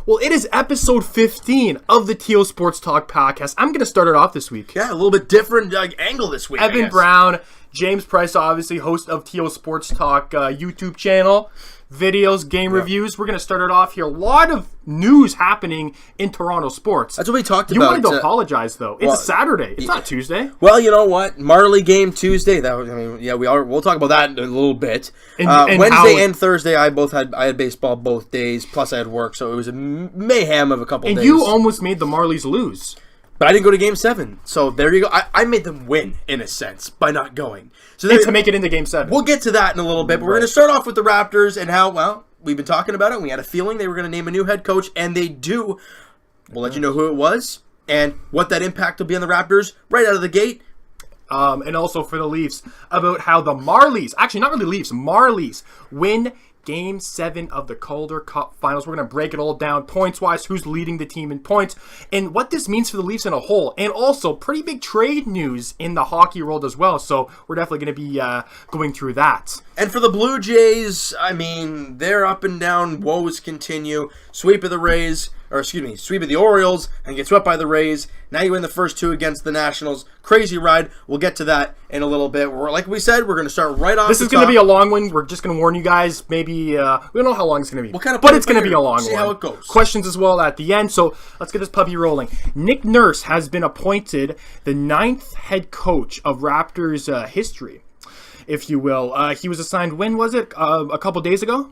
Well, it is episode 15 of the Teal Sports Talk podcast. I'm going to start it off this week. Yeah, a little bit different angle this week. Evan Brown, James Price, obviously, host of Teal Sports Talk YouTube channel, videos, game reviews. We're going to start it off here. A lot of news happening in Toronto sports. That's what we talked about. You wanted to apologize, though. It's a Saturday. It's not Tuesday. Well, you know what? Marley game Tuesday. We'll talk about that in a little bit. And Wednesday and Thursday, I had baseball both days. Plus, I had work, so it was a mayhem of a couple days. And you almost made the Marlies lose. But I didn't go to Game 7, so there you go. I made them win, in a sense, by not going. So to make it into Game 7. We'll get to that in a little bit, but we're going to start off with the Raptors and how, well, we've been talking about it, and we had a feeling they were going to name a new head coach, and they do. We'll let you know who it was and what that impact will be on the Raptors right out of the gate. And also for the Leafs, about how the Marlies, actually not really Leafs, Marlies win Game 7 of the Calder Cup Finals. We're going to break it all down points-wise, who's leading the team in points, and what this means for the Leafs in a whole. And also, pretty big trade news in the hockey world as well, so we're definitely going to be going through that. And for the Blue Jays, I mean, their up and down woes continue. Sweep of the Orioles, and get swept by the Rays. Now you win the first two against the Nationals. Crazy ride. We'll get to that in a little bit. Like we said, we're going to start right off. This is going to be a long one. We're just going to warn you guys. Maybe, we don't know how long it's going to be. But it's going to be a long one. See how it goes. Questions as well at the end. So let's get this puppy rolling. Nick Nurse has been appointed the 9th head coach of Raptors history, if you will. He was assigned, when was it? A couple days ago?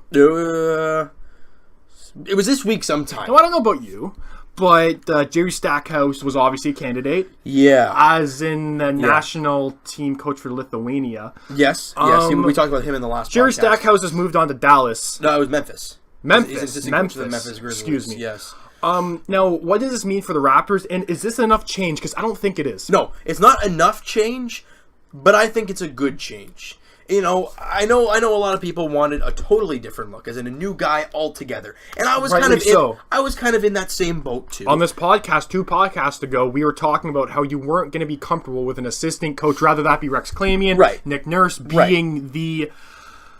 It was this week sometime. Now, I don't know about you, but Jerry Stackhouse was obviously a candidate. Yeah. As in the national team coach for Lithuania. Yes. We talked about him in the last Jerry podcast. Stackhouse has moved on to Dallas. No, it was Memphis. Memphis. For the Memphis Grizzlies. Excuse me. Yes. Now, what does this mean for the Raptors? And is this enough change? Because I don't think it is. No, it's not enough change, but I think it's a good change. You know, I know a lot of people wanted a totally different look, as in a new guy altogether. And I was kind of in that same boat too. On this podcast, 2 podcasts ago, we were talking about how you weren't going to be comfortable with an assistant coach, rather that be Rex Clamian, Nick Nurse being the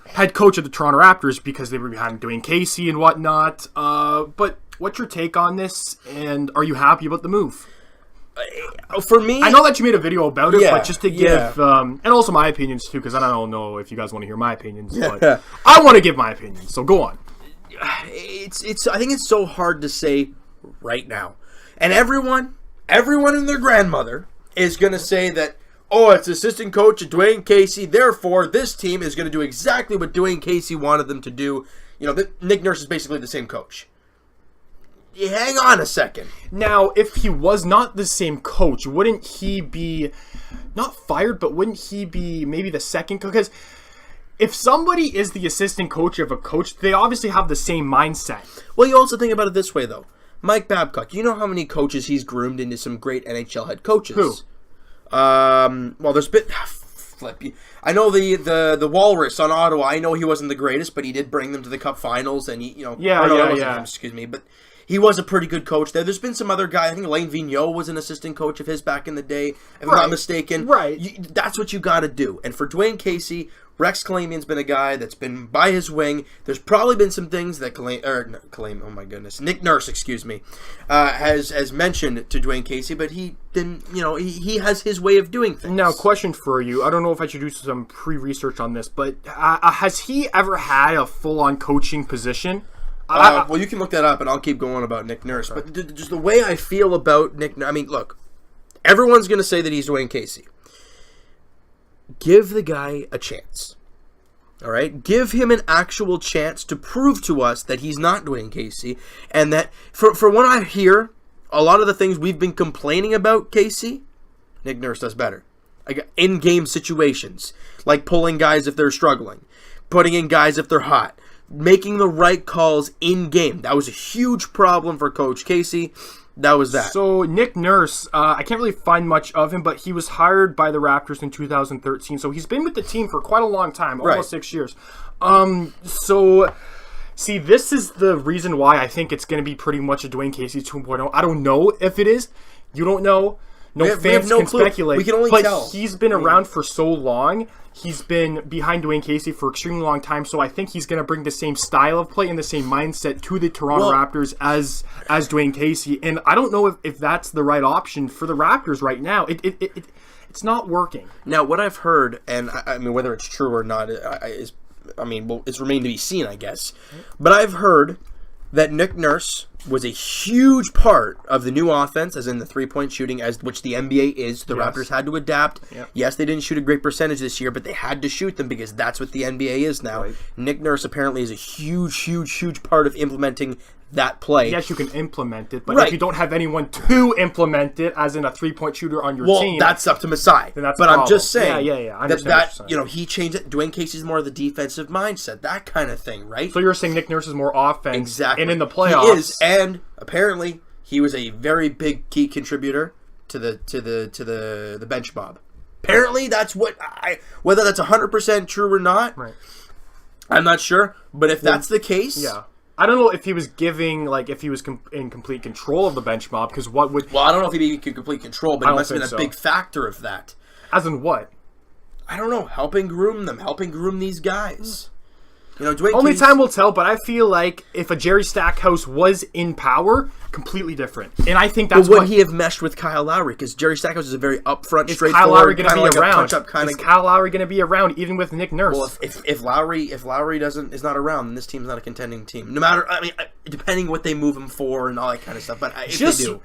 head coach of the Toronto Raptors because they were behind Dwayne Casey and whatnot. But what's your take on this, and are you happy about the move? For me, I know that you made a video about it, but just to give, and also my opinions too, because I don't know if you guys want to hear my opinions, but I want to give my opinion, so go on. I think it's so hard to say right now, and everyone and their grandmother is going to say that, oh, it's assistant coach Dwayne Casey, therefore this team is going to do exactly what Dwayne Casey wanted them to do. You know, Nick Nurse is basically the same coach. Hang on a second. Now, if he was not the same coach, wouldn't he be not fired, but wouldn't he be maybe the second coach? Because if somebody is the assistant coach of a coach, they obviously have the same mindset. Well, you also think about it this way, though. Mike Babcock, you know how many coaches he's groomed into some great NHL head coaches? Who? Well, there's been... I know the Walrus on Ottawa. I know he wasn't the greatest, but he did bring them to the Cup Finals, and he, excuse me, but he was a pretty good coach there. There's been some other guy. I think Alain Vigneault was an assistant coach of his back in the day, if I'm not mistaken. That's what you got to do. And for Dwayne Casey, Rex Clamian's been a guy that's been by his wing. There's probably been some things that Nick Nurse, has mentioned to Dwayne Casey, but he didn't. You know, he has his way of doing things. Now, question for you. I don't know if I should do some pre-research on this, but has he ever had a full-on coaching position? Well, you can look that up, and I'll keep going about Nick Nurse. But just the way I feel about Nick Nurse, I mean, look, everyone's going to say that he's Dwayne Casey. Give the guy a chance. All right? Give him an actual chance to prove to us that he's not Dwayne Casey, and that, for what I hear, a lot of the things we've been complaining about Casey, Nick Nurse does better. Like in-game situations, like pulling guys if they're struggling, putting in guys if they're hot, making the right calls in-game. That was a huge problem for Coach Casey. That was that. So, Nick Nurse, I can't really find much of him, but he was hired by the Raptors in 2013. So, he's been with the team for quite a long time, almost 6 years. See, this is the reason why I think it's going to be pretty much a Dwayne Casey 2.0. I don't know if it is. You don't know. No We have fans no can clue. speculate. We can only but tell. he's been around for so long. He's been behind Dwayne Casey for an extremely long time, so I think he's going to bring the same style of play and the same mindset to the Toronto Raptors as Dwayne Casey. And I don't know if that's the right option for the Raptors right now. It's not working. Now, what I've heard, and I mean, whether it's true or not, it's remained to be seen, I guess. But I've heard that Nick Nurse was a huge part of the new offense, as in the three-point shooting, which the NBA is. The Raptors had to adapt. Yep. Yes, they didn't shoot a great percentage this year, but they had to shoot them because that's what the NBA is now. Right. Nick Nurse apparently is a huge part of implementing that play. Yes, you can implement it, but Right. if you don't have anyone to implement it, as in a three-point shooter on your team, that's up to Masai. then that's but the I'm problem. just saying Yeah. I understand what you're saying. he changed it. Dwayne Casey's more of the defensive mindset, that kind of thing, right? So you're saying Nick Nurse is more offense, Exactly. and in the playoffs, he is, and apparently he was a very big key contributor to the bench mob. Apparently, that's what whether that's 100% true or not. Right. I'm not sure, but if that's the case, Yeah. I don't know if he was if he was in complete control of the bench mob, because what would... Well, I don't know if he'd be in complete control, but I he don't must have been a think big factor of that. As in what? I don't know, helping groom these guys. You know, Dwayne Only Casey- time will tell, but I feel like if a Jerry Stackhouse was in power, completely different. And I think that's But would what... he have meshed with Kyle Lowry? Because Jerry Stackhouse is a very upfront, Is straightforward, Kyle Lowry going to kinda be like around? a punch-up kind Is of... Kyle Lowry going to be around, even with Nick Nurse? Well, if Lowry is not around, then this team's not a contending team. No matter, I mean, depending what they move him for and all that kind of stuff. But if they do,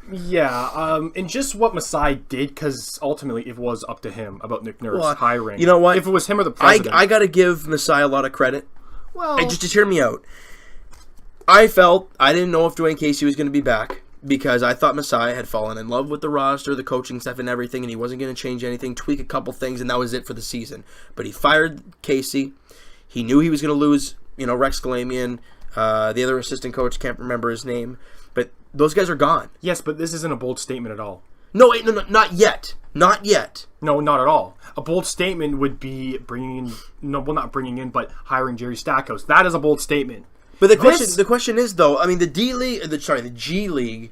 and just what Masai did, because ultimately it was up to him about Nick Nurse hiring. you know what? If it was him or the president, I got to give Masai a lot of credit. well, And just hear me out. I didn't know if Dwayne Casey was going to be back because I thought Masai had fallen in love with the roster, the coaching staff, and everything, and he wasn't going to change anything, tweak a couple things, and that was it for the season. But he fired Casey. He knew he was going to lose, Rex Galamian, the other assistant coach, can't remember his name, but those guys are gone. yes, but this isn't a bold statement at all. No, wait, no, not yet. Not yet. No, not at all. A bold statement would be not bringing in, but hiring Jerry Stackhouse. That is a bold statement. But the question is though. I mean, the G League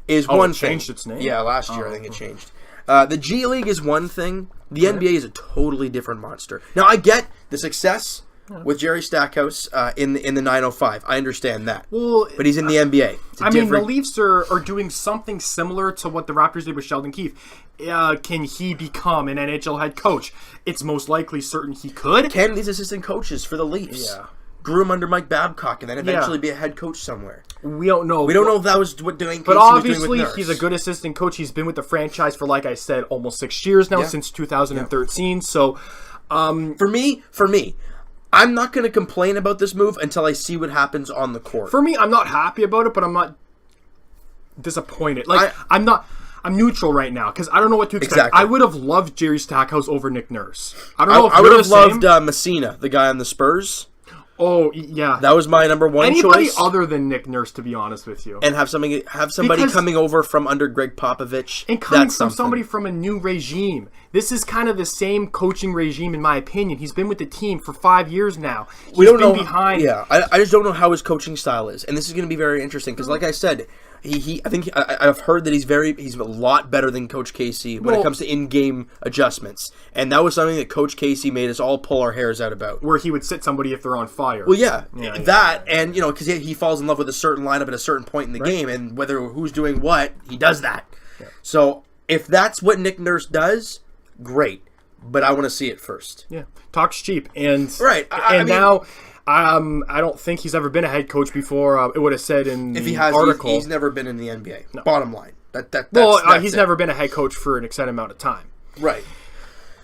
is one thing. Changed its name. Yeah, last year I think it changed. The G League is one thing. The NBA is a totally different monster. Now I get the success with Jerry Stackhouse in the 905. I understand that. Well, But he's in the NBA. I mean, the Leafs are doing something similar to what the Raptors did with Sheldon Keefe. Can he become an NHL head coach? It's most likely certain he could. Can these assistant coaches for the Leafs groom under Mike Babcock and then eventually be a head coach somewhere? We don't know. We don't know if that was what Dwayne Casey But was doing with obviously, Nurse. he's a good assistant coach. He's been with the franchise for, like I said, almost 6 years now, since 2013. So, For me, I'm not going to complain about this move until I see what happens on the court. for me, I'm not happy about it, but I'm not disappointed. I'm neutral right now because I don't know what to expect. Exactly. I would have loved Jerry Stackhouse over Nick Nurse. I don't know if I you're would have the same. loved Messina, the guy on the Spurs. Oh, yeah. That was my number one Anybody choice. other than Nick Nurse, to be honest with you. And have somebody Because- coming over from under Greg Popovich. And coming That's from something. somebody from a new regime. This is kind of the same coaching regime, in my opinion. He's been with the team for 5 years now. We don't know behind. Yeah, I just don't know how his coaching style is, and this is going to be very interesting because, like I said, I've heard that he's a lot better than Coach Casey when it comes to in-game adjustments, and that was something that Coach Casey made us all pull our hairs out about. Where he would sit somebody if they're on fire. Well, and because he falls in love with a certain lineup at a certain point in the game, and whether who's doing what, he does that. Yeah. So if that's what Nick Nurse does, great, but I want to see it first. Yeah, talk's cheap, and right. I mean, now. I don't think he's ever been a head coach before. It would have said in the article. He's never been in the NBA. No. Bottom line. He's never been a head coach for an extended amount of time. Right.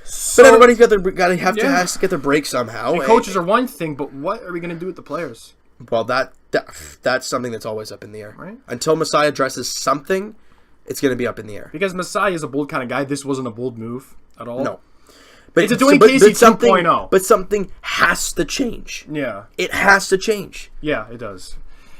So, but everybody's has to get their break somehow. And coaches are one thing, but what are we going to do with the players? Well, that's something that's always up in the air. Right. Until Masai addresses something, it's going to be up in the air. Because Masai is a bold kind of guy. This wasn't a bold move at all. No. But it's a Dwayne Casey 2.0. But something has to change. Yeah. It has to change. Yeah, it does.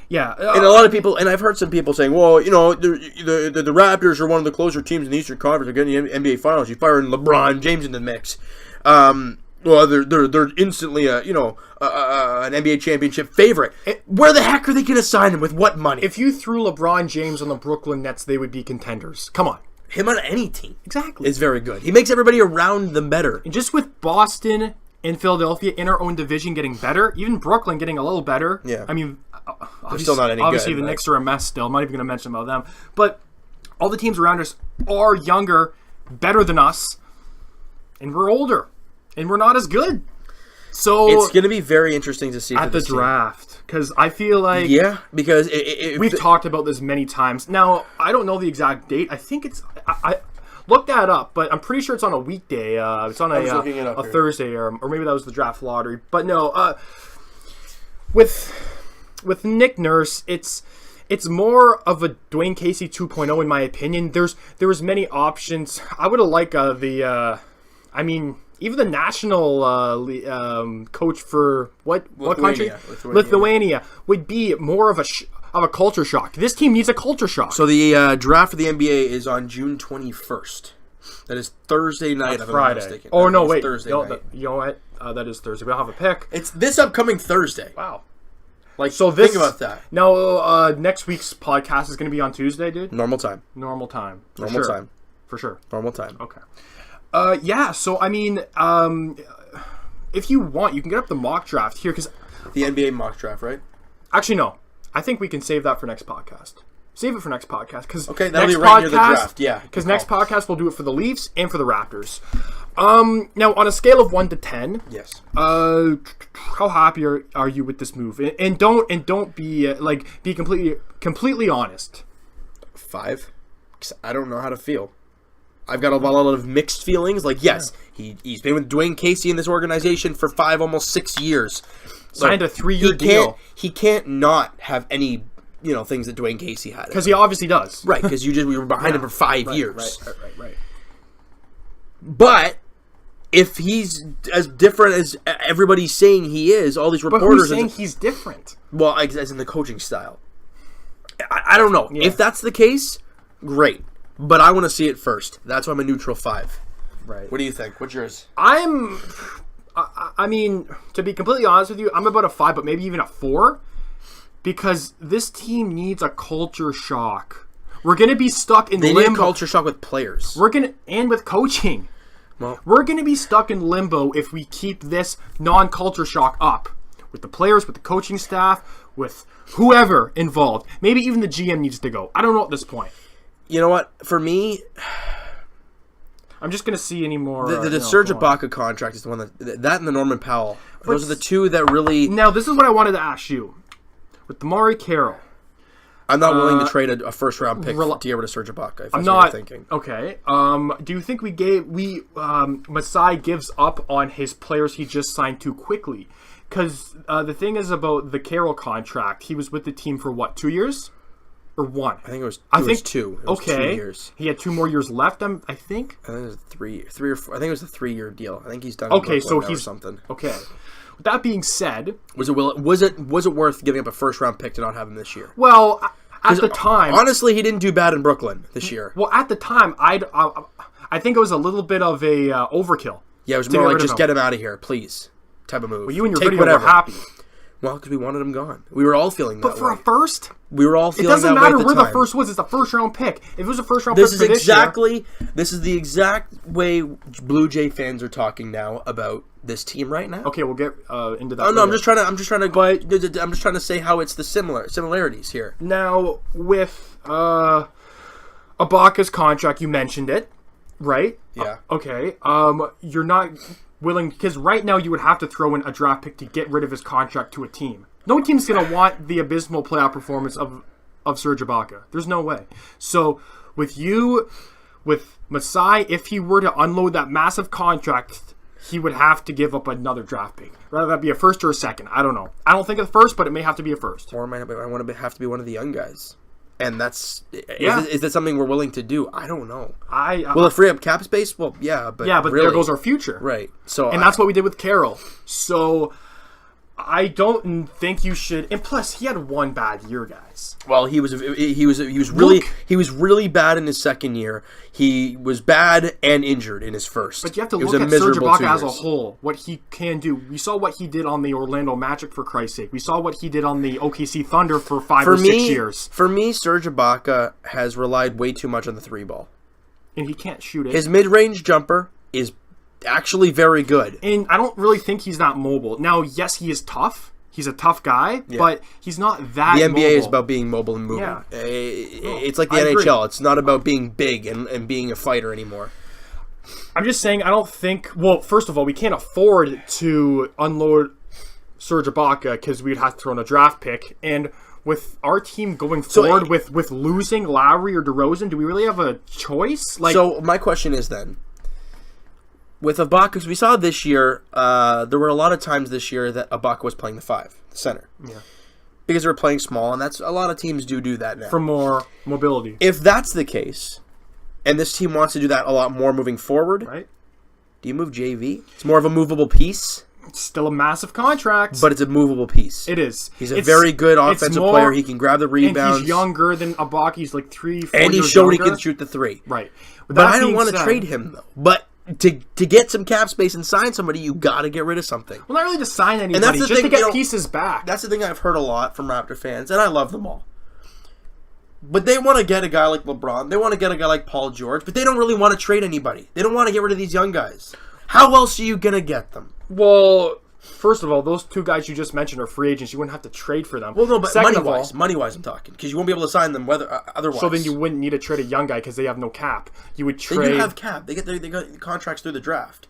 Yeah. And a lot of people, and I've heard some people saying, well, the Raptors are one of the closer teams in the Eastern Conference. They're getting the NBA Finals. You fire LeBron James in the mix. Well, they're instantly an NBA championship favorite. Where the heck are they going to sign him with what money? If you threw LeBron James on the Brooklyn Nets, they would be contenders. Come on. him on any team. Exactly. Is very good. He makes everybody around them better. And just with Boston and Philadelphia in our own division getting better, even Brooklyn getting a little better. Yeah. I mean, they're still not any obviously good. The Knicks are a mess still. I'm not even going to mention about them. But all the teams around us are younger, better than us, and we're older, and we're not as good. So it's going to be very interesting to see at the draft, because I feel like because we've talked about this many times. Now I don't know the exact date. I think it's I looked that up, but I'm pretty sure it's on a weekday. It's on a Thursday, or maybe that was the draft lottery. But no, with Nick Nurse, it's more of a Dwayne Casey 2.0 in my opinion. There was many options. I would have liked even the national coach for what country? Lithuania would be more of a culture shock. This team needs a culture shock. So the draft for the NBA is on June 21st. That is Thursday night. That's Friday. I'm not mistaken. Oh no, wait. Thursday night. You know what? That is Thursday. We don't have a pick. It's this upcoming Thursday. Wow. Think about that. Now, next week's podcast is going to be on Tuesday, dude. Normal time. For sure. Normal time. Okay. So I mean, if you want, you can get up the mock draft here, because the NBA mock draft, right? Actually, no. I think we can save that for next podcast. Save it for next podcast, because that'll be right near the draft. Yeah, because next podcast we'll do it for the Leafs and for the Raptors. Now on a scale of 1 to 10, yes. How happy are you with this move? And don't be be completely honest. 5. 'Cause I don't know how to feel. I've got a lot of mixed feelings. Yes, he's been with Dwayne Casey in this organization for 5, almost 6 years. Signed a 3-year deal. He can't not have any things that Dwayne Casey had. Because he obviously does. Right, because we were behind him for 5 years. Right. But if he's as different as everybody's saying he is, all these reporters... But who's saying he's different? Well, as in the coaching style. I don't know. Yeah. If that's the case, great. But I want to see it first. That's why I'm a neutral 5. Right. What do you think? What's yours? I mean, to be completely honest with you, I'm about a 5, but maybe even a 4. Because this team needs a culture shock. We're going to be stuck in limbo. They need a culture shock with players. And with coaching. Well, we're going to be stuck in limbo if we keep this non-culture shock up. With the players, with the coaching staff, with whoever involved. Maybe even the GM needs to go. I don't know at this point. You know what? For me, I'm just going to see any more. The Serge Ibaka contract is the one that and the Norman Powell. Those are the two that really... Now, this is what I wanted to ask you. With Damari Carroll, I'm not willing to trade a first-round pick to get rid of Serge Ibaka. I'm not thinking. Okay. Do you think Masai gives up on his players he just signed too quickly? Because the thing is about the Carroll contract, he was with the team for what, 2 years? Or 1? I think it was 2. It was 2 years. He had 2 more years left, I think? I think it was 3 or 4. I think it was a 3-year deal. I think he's done he's something. Okay. With that being said... Was it worth giving up a first-round pick to not have him this year? Well, at the time... Honestly, he didn't do bad in Brooklyn this year. Well, at the time, I think it was a little bit of a overkill. Yeah, it was more like, just get him out of here, please, type of move. Well, you and your video were happy. Well, because we wanted him gone. We were all feeling that way. But for a first? We were all feeling that way. It doesn't matter where the first was. It's a first-round pick. If it was a first-round pick for this year... This is the exact way Blue Jay fans are talking now about this team right now. Okay, we'll get into that. Oh no, I'm just trying to say how it's the similarities here. Now with Ibaka's contract, you mentioned it, right? Yeah. Okay. You're not willing, because right now you would have to throw in a draft pick to get rid of his contract to a team. No team's going to want the abysmal playoff performance of Serge Ibaka. There's no way. So with Masai, if he were to unload that massive contract, he would have to give up another draft pick. Rather that be a first or a second. I don't know. I don't think it's first, but it may have to be a first. Or I want to have to be one of the young guys. And that's... Yeah. Is that something we're willing to do? I don't know. Will it free up cap space? Well, yeah, but really, there goes our future. Right. And that's what we did with Carroll. So... I don't think you should. And plus, he had 1 bad year, guys. Well, he was really bad in his second year. He was bad and injured in his first. But you have to look at Serge Ibaka as a whole, what he can do. We saw what he did on the Orlando Magic, for Christ's sake. We saw what he did on the OKC Thunder for 5 or 6 years. For me, Serge Ibaka has relied way too much on the 3 ball. And he can't shoot it. His mid-range jumper is actually very good. And I don't really think he's not mobile. Now, yes, he is tough. He's a tough guy, but he's not that The NBA mobile. is about being mobile and moving. Yeah. It's like the I agree. NHL. It's not about being big and being a fighter anymore. I'm just saying, I don't think... Well, first of all, we can't afford to unload Serge Ibaka because we'd have to throw in a draft pick. And with our team going forward with losing Lowry or DeRozan, do we really have a choice? So my question is then, with Ibaka, because we saw this year, there were a lot of times this year that Ibaka was playing the 5, the center. Yeah. Because they were playing small, and that's a lot of teams do that now. For more mobility. If that's the case, and this team wants to do that a lot more moving forward, Right? do you move JV? It's more of a movable piece, It's still a massive contract. but it's a movable piece. It is. He's a very good offensive player. He can grab the rebounds. And he's younger than Ibaka. He's like 3, 4 And he years showed he younger. can shoot the 3. Right. But I don't want to trade him, though. But to get some cap space and sign somebody, you got to get rid of something. Well, not really to sign anybody, that's the just thing, to get you know, pieces back. That's the thing I've heard a lot from Raptor fans, and I love them all. But they want to get a guy like LeBron. They want to get a guy like Paul George. But they don't really want to trade anybody. They don't want to get rid of these young guys. How else are you going to get them? Well, first of all, those 2 guys you just mentioned are free agents. You wouldn't have to trade for them. Well, no, but Second of all, money-wise I'm talking. Because you won't be able to sign them otherwise. so then you wouldn't need to trade a young guy because they have no cap. You would They trade do have cap. They got contracts through the draft.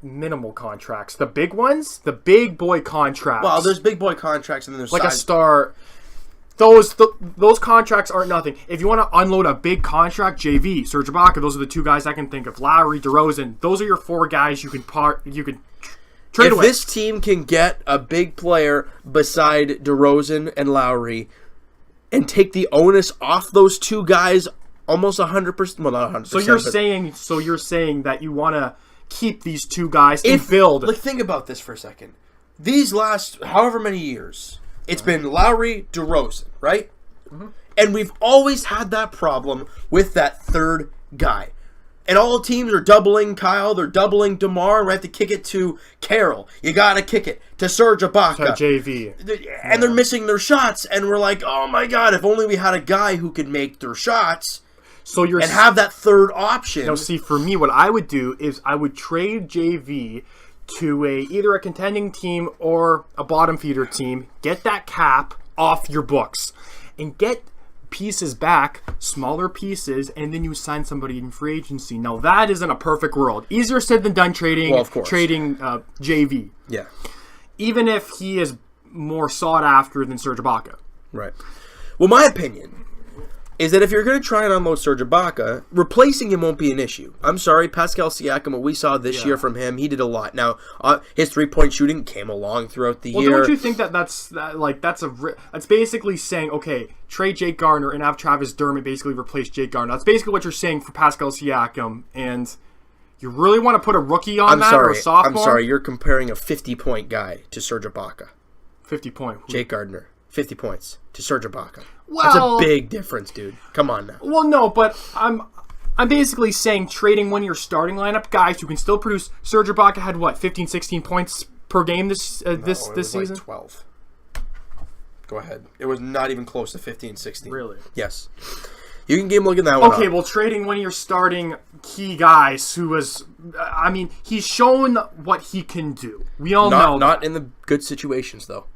minimal contracts. The big ones, the big boy contracts. Well, there's big boy contracts, and then there's like a size. star. Those contracts aren't nothing. If you want to unload a big contract, JV, Serge Ibaka, those are the 2 guys I can think of. Lowry, DeRozan, those are your 4 guys you can trade If away. this team can get a big player beside DeRozan and Lowry and take the onus off those 2 guys almost 100%, well, not 100%. So you're saying that you want to keep these 2 guys and build. Like, think about this for a second. These last however many years, it's been Lowry, DeRozan, right? Mm-hmm. And we've always had that problem with that 3rd guy. And all teams are doubling Kyle, they're doubling DeMar, and we have to kick it to Carroll. You got to kick it to Serge Ibaka. To JV. And they're missing their shots, and we're like, oh my god, if only we had a guy who could make their shots and have that 3rd option. Now, see, for me, what I would do is I would trade JV to either a contending team or a bottom feeder team, get that cap off your books, and get pieces back, smaller pieces, and then you sign somebody in free agency. Now, that isn't a perfect world. Easier said than done trading JV. Yeah. Even if he is more sought after than Serge Ibaka. Right. Well, my opinion is that if you're going to try and unload Serge Ibaka, replacing him won't be an issue. I'm sorry, Pascal Siakam, what we saw this year from him, he did a lot. Now, his three-point shooting came along throughout the year. Well, don't you think that's basically saying, okay, trade Jake Gardner and have Travis Dermott basically replace Jake Gardner. That's basically what you're saying for Pascal Siakam, and you really want to put a rookie on or a sophomore? I'm sorry, you're comparing a 50-point guy to Serge Ibaka. 50-point. Jake Gardner, 50 points to Serge Ibaka. Well, that's a big difference, dude. Come on now. Well, no, but I'm basically saying trading one of your starting lineup guys who can still produce. Serge Ibaka had what, 15, 16 points per game this season? Like 12. Go ahead. It was not even close to 15, 16. Really? Yes. You can game looking that one Okay, up. well, trading one of your starting key guys who was, he's shown what he can do. We all know. Not in the good situations, though.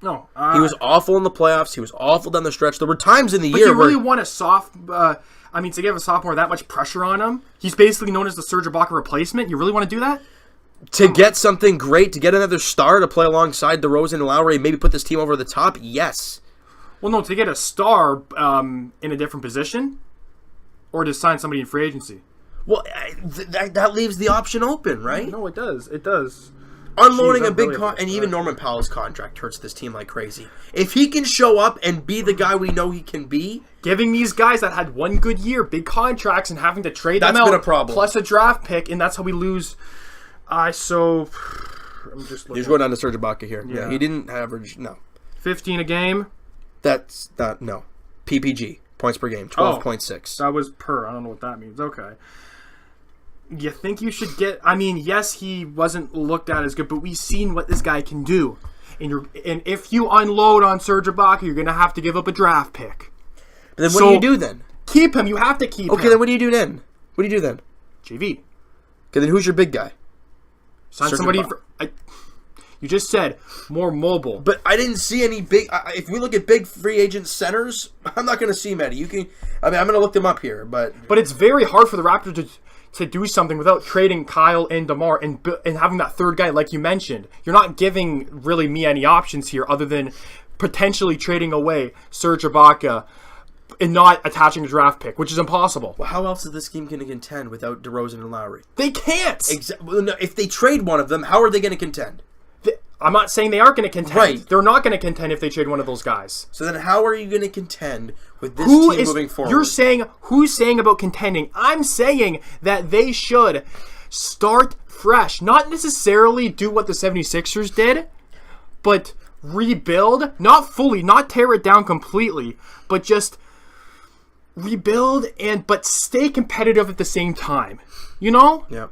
No. He was awful in the playoffs. He was awful down the stretch. There were times in the But year you really where... want a to give a sophomore that much pressure on him? He's basically known as the Serge Ibaka replacement. You really want to do that? To get something great, to get another star to play alongside DeRozan and Lowry, maybe put this team over the top, yes. Well, no, to get a star in a different position, or to sign somebody in free agency. Well, that leaves the option open, right? No, it does. It does. Unloading a big and even Norman Powell's contract hurts this team like crazy. If he can show up and be the guy we know he can be, giving these guys that had one good year big contracts and having to trade them out, that's been a problem. Plus a draft pick, and that's how we lose. I'm just looking. He's going down to Serge Ibaka here. Yeah. He didn't average 15 a game. That's not PPG, points per game, 12.6. That was per. I don't know what that means. Okay. You think you should get... yes, he wasn't looked at as good, but we've seen what this guy can do. And if you unload on Serge Ibaka, you're going to have to give up a draft pick. But then what do you do then? keep him. You have to keep him. Okay, then what do you do then? What do you do then? JV. Okay, then who's your big guy? Sign somebody for... you just said more mobile. But I didn't see any big... if we look at big free agent centers, I'm not going to see many. I'm going to look them up here, but... But it's very hard for the Raptors to do something without trading Kyle and DeMar and having that third guy like you mentioned. You're not giving really me any options here other than potentially trading away Serge Ibaka and not attaching a draft pick, which is impossible. Well, how else is this team going to contend without DeRozan and Lowry? They can't! Well, no, if they trade one of them, how are they going to contend? I'm not saying they aren't going to contend. Right. They're not going to contend if they trade one of those guys. So then how are you going to contend with this team moving forward? You're saying, who's saying about contending? I'm saying that they should start fresh. Not necessarily do what the 76ers did, but rebuild. Not fully, not tear it down completely, but just rebuild but stay competitive at the same time. You know? Yeah.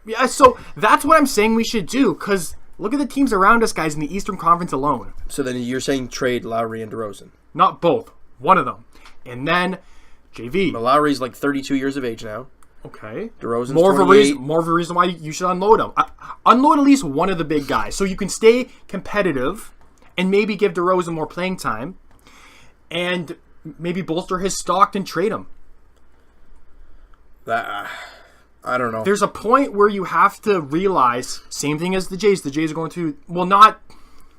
Yeah, so that's what I'm saying we should do, because look at the teams around us, guys, in the Eastern Conference alone. So then you're saying trade Lowry and DeRozan? Not both. One of them. And then JV. But Lowry's like 32 years of age now. Okay. DeRozan's more 28. Of a reason why you should unload him. Unload at least one of the big guys so you can stay competitive and maybe give DeRozan more playing time and maybe bolster his stock and trade him. I don't know. There's a point where you have to realize, same thing as the Jays. The Jays are going to, well, not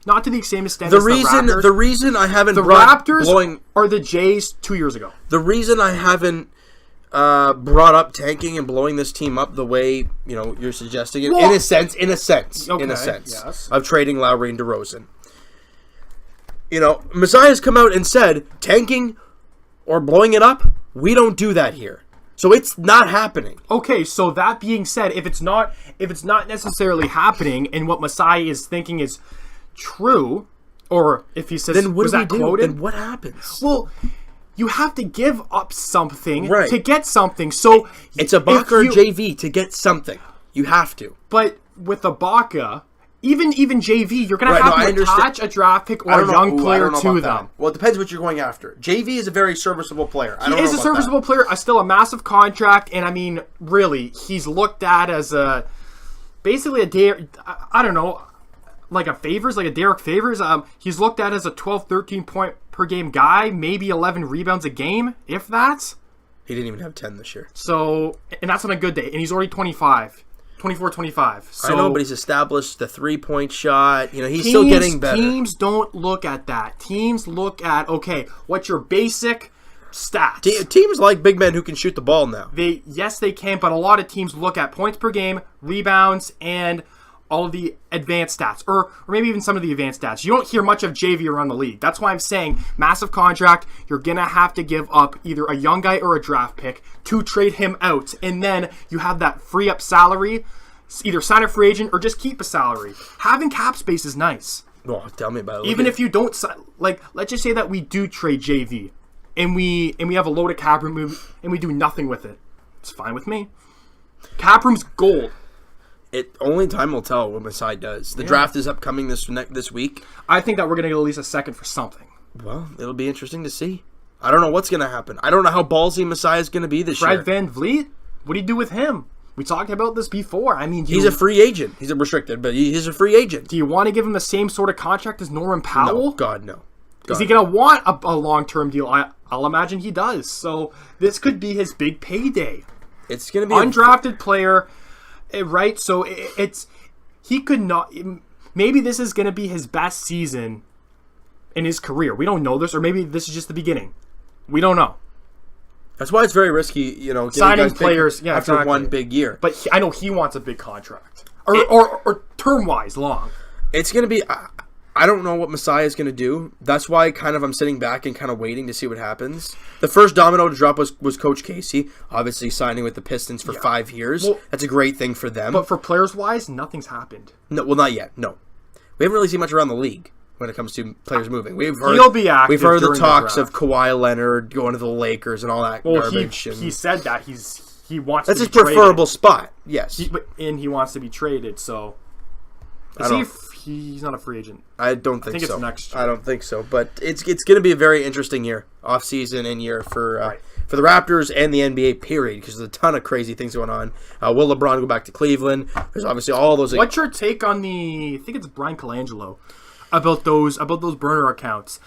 to the same extent as the Raptors. The reason I haven't the Raptors are the Jays 2 years ago. The reason I haven't brought up tanking and blowing this team up the way you're suggesting it, in a sense, yes, of trading Lowry and DeRozan. Messiah's come out and said tanking or blowing it up, we don't do that here. So it's not happening. Okay, so that being said, if it's not necessarily happening and what Messiah is thinking is true, or if he says, then what was do that we do? quoted? Then what happens? Well, you have to give up something right. to get something. So it's Ibaka or JV to get something. You have to. But with Ibaka, even JV, you're going to have to attach a draft pick or a young player to them. Well, it depends what you're going after. JV is a very serviceable player. He is a serviceable player. Still a massive contract, and I mean, really, he's looked at as basically I don't know, like a Derek Favors. He's looked at as a 12, 13 point per game guy, maybe 11 rebounds a game, if that. He didn't even have 10 this year. So, and that's on a good day, and he's already 24, 25. So, I know, but he's established the three-point shot. He's still getting better. Teams don't look at that. Teams look at, okay, what's your basic stats? Teams like big men who can shoot the ball now. Yes, they can, but a lot of teams look at points per game, rebounds, and all of the advanced stats, or maybe even some of the advanced stats. You don't hear much of JV around the league. That's why I'm saying massive contract. You're going to have to give up either a young guy or a draft pick to trade him out. And then you have that free up salary, either sign a free agent or just keep a salary. Having cap space is nice. Oh, tell me about it. Even if you don't, let's just say that we do trade JV and we have a load of cap room and we do nothing with it. It's fine with me. Cap room's gold. Only time will tell what Masai does. The draft is upcoming this week. I think that we're going to get at least a second for something. Well, it'll be interesting to see. I don't know what's going to happen. I don't know how ballsy Masai is going to be this year. Fred VanVleet? What do you do with him? We talked about this before. I mean, he's a free agent. He's a restricted, but he's a free agent. Do you want to give him the same sort of contract as Norman Powell? No, God, no. Is he going to want a long-term deal? I'll imagine he does. So this could be his big payday. It's going to be undrafted player. Right, so he could not. Maybe this is going to be his best season in his career. We don't know this, or maybe this is just the beginning. We don't know. That's why it's very risky, signing players after one big year. But I know he wants a big contract, or term-wise long. It's going to be. I don't know what Messiah is going to do. That's why I'm sitting back and kind of waiting to see what happens. The first domino to drop was Coach Casey, obviously signing with the Pistons for 5 years. Well, that's a great thing for them. But for players-wise, nothing's happened. No, well, not yet. No, we haven't really seen much around the league when it comes to players moving. He'll be active. We've heard the talks of Kawhi Leonard going to the Lakers and all that garbage. He said that he wants. That's to be his preferable spot. Yes, and he wants to be traded. So he's not a free agent. I don't think so. It's next year. I don't think so. But it's going to be a very interesting year, off season and year for for the Raptors and the NBA, period, because there's a ton of crazy things going on. Will LeBron go back to Cleveland? There's obviously all those. What's your take on I think it's Brian Colangelo, about those burner accounts?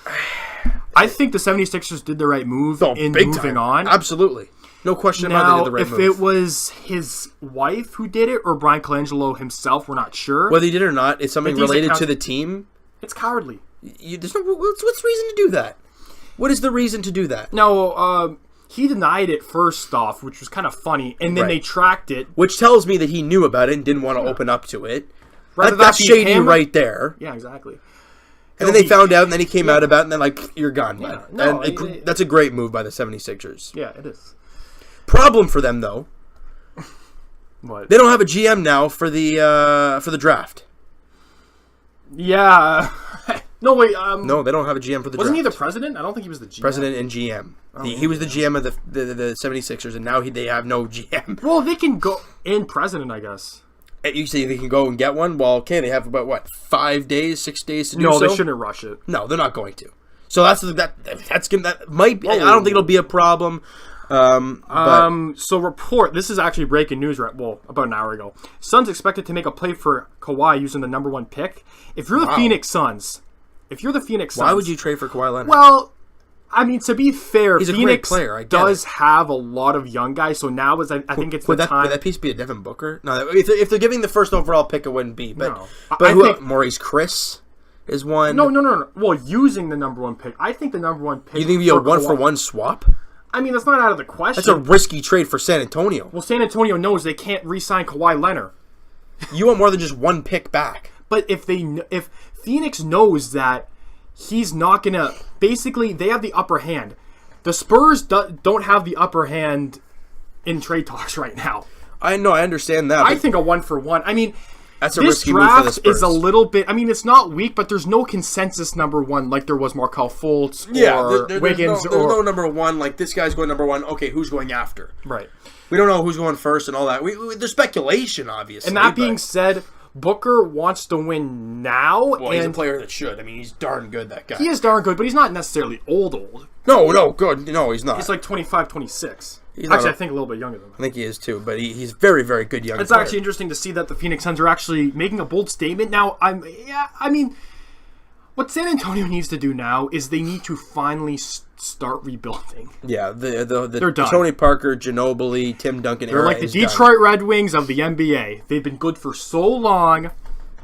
I think the 76ers did the right move in moving on. Absolutely. No question about it. They did the right move. If it was his wife who did it or Brian Colangelo himself, we're not sure. Whether he did it or not, it's something related to the team. It's cowardly. There's no, what's the reason to do that? What is the reason to do that? No, he denied it first off, which was kind of funny, and then they tracked it. Which tells me that he knew about it and didn't want to open up to it. That's shady right there. Yeah, exactly. And then they found out, and then he came out about it, and then, you're gone, man. That's a great move by the 76ers. Yeah, it is. Problem for them, though. What? They don't have a GM now for the draft. Yeah. No, wait. No, they don't have a GM for the draft. Wasn't he the president? I don't think he was the GM. President and GM. He was the GM of the 76ers, and now they have no GM. Well, they can go in president, I guess. You say they can go and get one? Well, okay, they have about, 5 days, 6 days to do so? No, they shouldn't rush it. No, they're not going to. So that might be, I don't think it'll be a problem. So report, this is actually breaking news, about an hour ago. Suns expected to make a play for Kawhi using the number 1 pick. If you're the Phoenix Suns, why would you trade for Kawhi Leonard? Well, I mean, to be fair, he's Phoenix a great player. does have a lot of young guys, so now I think it's the time. Would that piece be a Devin Booker? No, if they're giving the first overall pick, it wouldn't be. But, no. but I think Maurice Chris is one. No. Well, using the number 1 pick, I think the number 1 pick. You think it'd be a 1-for-1 swap? I mean, that's not out of the question. That's a risky trade for San Antonio. Well, San Antonio knows they can't re-sign Kawhi Leonard. You want more than just 1 pick back. But if Phoenix knows that he's not going to... Basically, they have the upper hand. The Spurs don't have the upper hand in trade talks right now. I know, I understand that. I think a 1-for-1. I mean... That's a risky move for the Spurs. This draft is a little bit... I mean, it's not weak, but there's no consensus number 1 like there was Markelle Fultz or Wiggins. There's no number 1, like this guy's going number 1. Okay, who's going after? Right. We don't know who's going first and all that. There's speculation, obviously. And that being said, Booker wants to win now. Well, he's a player that should. I mean, he's darn good, that guy. He is darn good, but he's not necessarily old. No, good. No, he's not. He's like 25, 26. Actually, I think a little bit younger than that. I think he is too, but he's very, very good young player. It's actually interesting to see that the Phoenix Suns are actually making a bold statement. Now, I mean, what San Antonio needs to do now is they need to finally start rebuilding. Yeah, they're done. Tony Parker, Ginobili, Tim Duncan They're like the Detroit Red Wings of the NBA. They've been good for so long.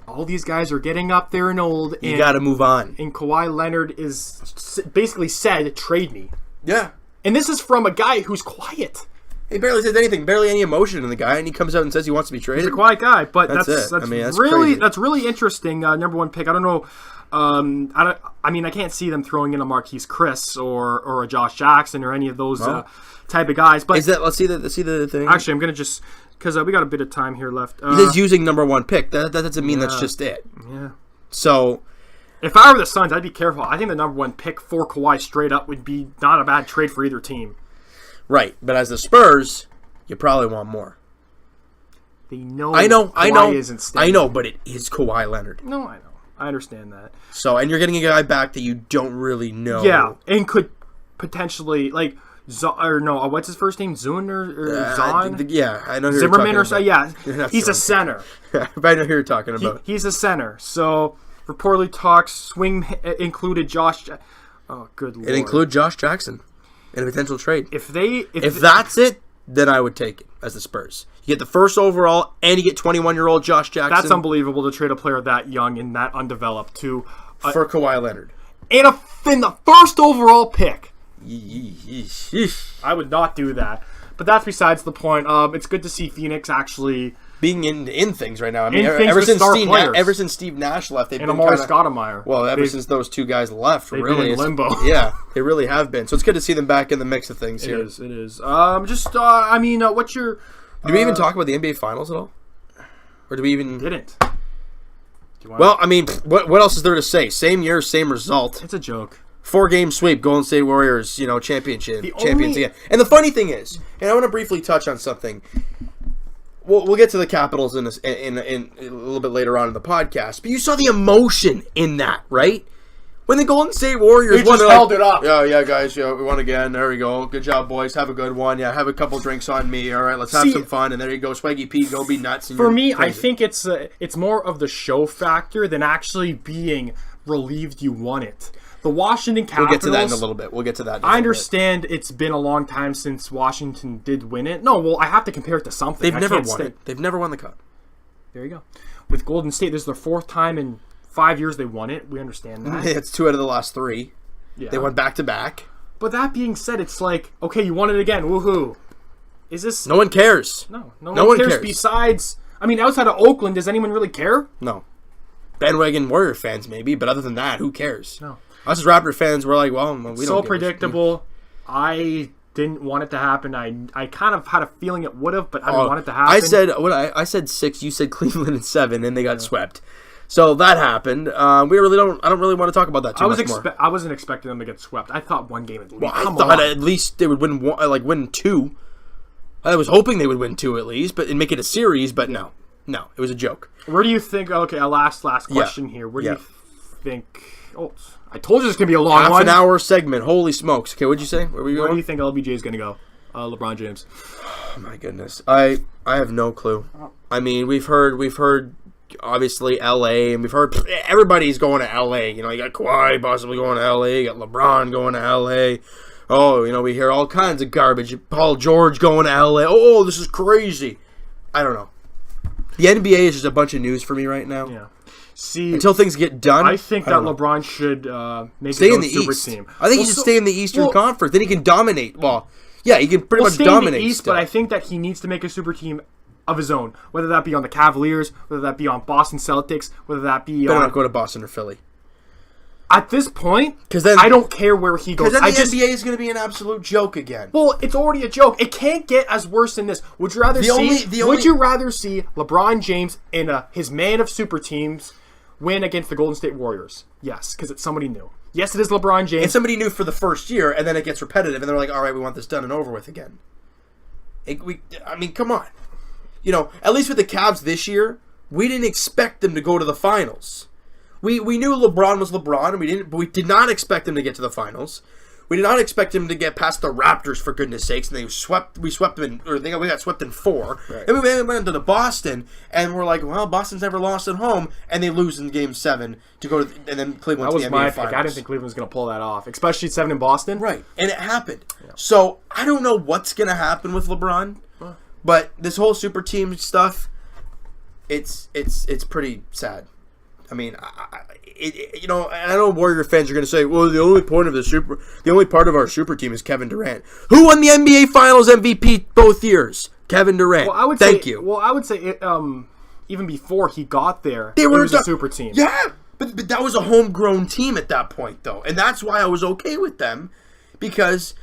All these guys are getting up there and old. You got to move on. And Kawhi Leonard is basically said, trade me. Yeah. And this is from a guy who's quiet. He barely says anything, barely any emotion in the guy, and he comes out and says he wants to be traded. He's a quiet guy, but that's crazy. That's really interesting. Number 1 pick. I don't know. I can't see them throwing in a Marquise Chris or a Josh Jackson or any of those type of guys. But is that? Let's see the thing. Actually, I'm gonna just because we got a bit of time here left. He says using number 1 pick. That doesn't mean that's just it. Yeah. So. If I were the Suns, I'd be careful. I think the number 1 pick for Kawhi straight up would be not a bad trade for either team. Right, but as the Spurs, you probably want more. They know. I know. Isn't staying. I know, but it is Kawhi Leonard. No, I know. I understand that. So, and you're getting a guy back that you don't really know. Yeah, and could potentially what's his first name? Zun or Zahn? Yeah, I know who Zimmerman you're talking or so. about. Yeah, he's a center. But I know who you're talking about. He's a center. So. Reportedly talks swing included Josh. Oh, good lord! It include Josh Jackson in a potential trade. If that's it, then I would take it as the Spurs. You get the first overall, and you get 21-year-old Josh Jackson. That's unbelievable to trade a player that young and that undeveloped for Kawhi Leonard. In the first overall pick. I would not do that. But that's besides the point. It's good to see Phoenix actually being in things right now. I mean, ever since Steve Nash left, they've been Amari Stoudemire. Well, ever since those two guys left, they've really been in limbo. Yeah, they really have been. So it's good to see them back in the mix of things here. It is. What's your? Did we even talk about the NBA Finals at all? Or did we even? Didn't. Well, I mean, what else is there to say? Same year, same result. It's a joke. 4-game sweep, Golden State Warriors, champions again. And the funny thing is, and I want to briefly touch on something. We'll get to the Capitals in a little bit later on in the podcast, but you saw the emotion in that, right? When the Golden State Warriors They just won, held it up. Yeah, guys, we won again. There we go. Good job, boys. Have a good one. Yeah, have a couple drinks on me. All right, let's have some fun. And there you go, Swaggy Pete. Go be nuts. And for me, crazy. I think it's more of the show factor than actually being relieved you won it. The Washington Capitals. We'll get to that in a little bit. I understand it's been a long time since Washington did win it. No, well, I have to compare it to something. They've never won it. They've never won the Cup. There you go. With Golden State, this is their 4th time in 5 years they won it. We understand that. It's 2 out of the last 3. Yeah. They went back-to-back. But that being said, it's like, okay, you won it again. Woohoo. Is this... No one cares. No one cares. Besides... I mean, outside of Oakland, does anyone really care? No. Bandwagon Warrior fans, maybe. But other than that, who cares? No. Us as Raptor fans, we're like, well, we don't so predictable. I didn't want it to happen. I kind of had a feeling it would have, but I didn't want it to happen. I said 6. You said Cleveland in 7, and they got swept. So that happened. I don't really want to talk about that too much more. I wasn't expecting them to get swept. I thought one game at least. Well, I thought at least they would win 2. I was hoping they would win 2 at least, and make it a series. But no, it was a joke. Where do you think? Okay, a last question here. Where do you think? Oh, I told you it's gonna be a long half an hour segment. Holy smokes! Okay, what'd you say? Where do you think LBJ is gonna go? LeBron James. Oh my goodness, I have no clue. I mean, we've heard obviously LA, and we've heard everybody's going to LA. You know, you got Kawhi possibly going to LA. You got LeBron going to LA. Oh, we hear all kinds of garbage. Paul George going to LA. Oh, this is crazy. I don't know. The NBA is just a bunch of news for me right now. Yeah. See, until things get done, I think that LeBron should stay in the East. Team. I think he should stay in the Eastern Conference. Then he can dominate. Well, yeah, he can pretty much dominate. In the East, but I think that he needs to make a super team of his own, whether that be on the Cavaliers, whether that be on Boston Celtics, whether that be better not go to Boston or Philly. At this point, I don't care where he goes. Because then the NBA is going to be an absolute joke again. Well, it's already a joke. It can't get as worse than this. Would you rather see LeBron James in his man of super teams win against the Golden State Warriors? Yes, because it's somebody new. Yes, it is LeBron James. It's somebody new for the first year, and then it gets repetitive, and they're like, all right, we want this done and over with again. I mean, come on. At least with the Cavs this year, we didn't expect them to go to the finals. We knew LeBron was LeBron, and we did not expect him to get to the finals. We did not expect him to get past the Raptors, for goodness sakes, and we swept them we got swept in 4. Right. And we went into Boston, and we're like, well, Boston's never lost at home, and they lose in Game 7 to go to, and then Cleveland went to the NBA Finals. I didn't think Cleveland was going to pull that off, especially 7 in Boston. Right, and it happened. Yeah. So I don't know what's going to happen with LeBron, but this whole super team stuff, it's pretty sad. I mean, I know Warrior fans are going to say, well, the only part of our super team is Kevin Durant. Who won the NBA Finals MVP both years? Kevin Durant. Well, I would say, even before he got there, it was a super team. Yeah, but that was a homegrown team at that point, though, and that's why I was okay with them, because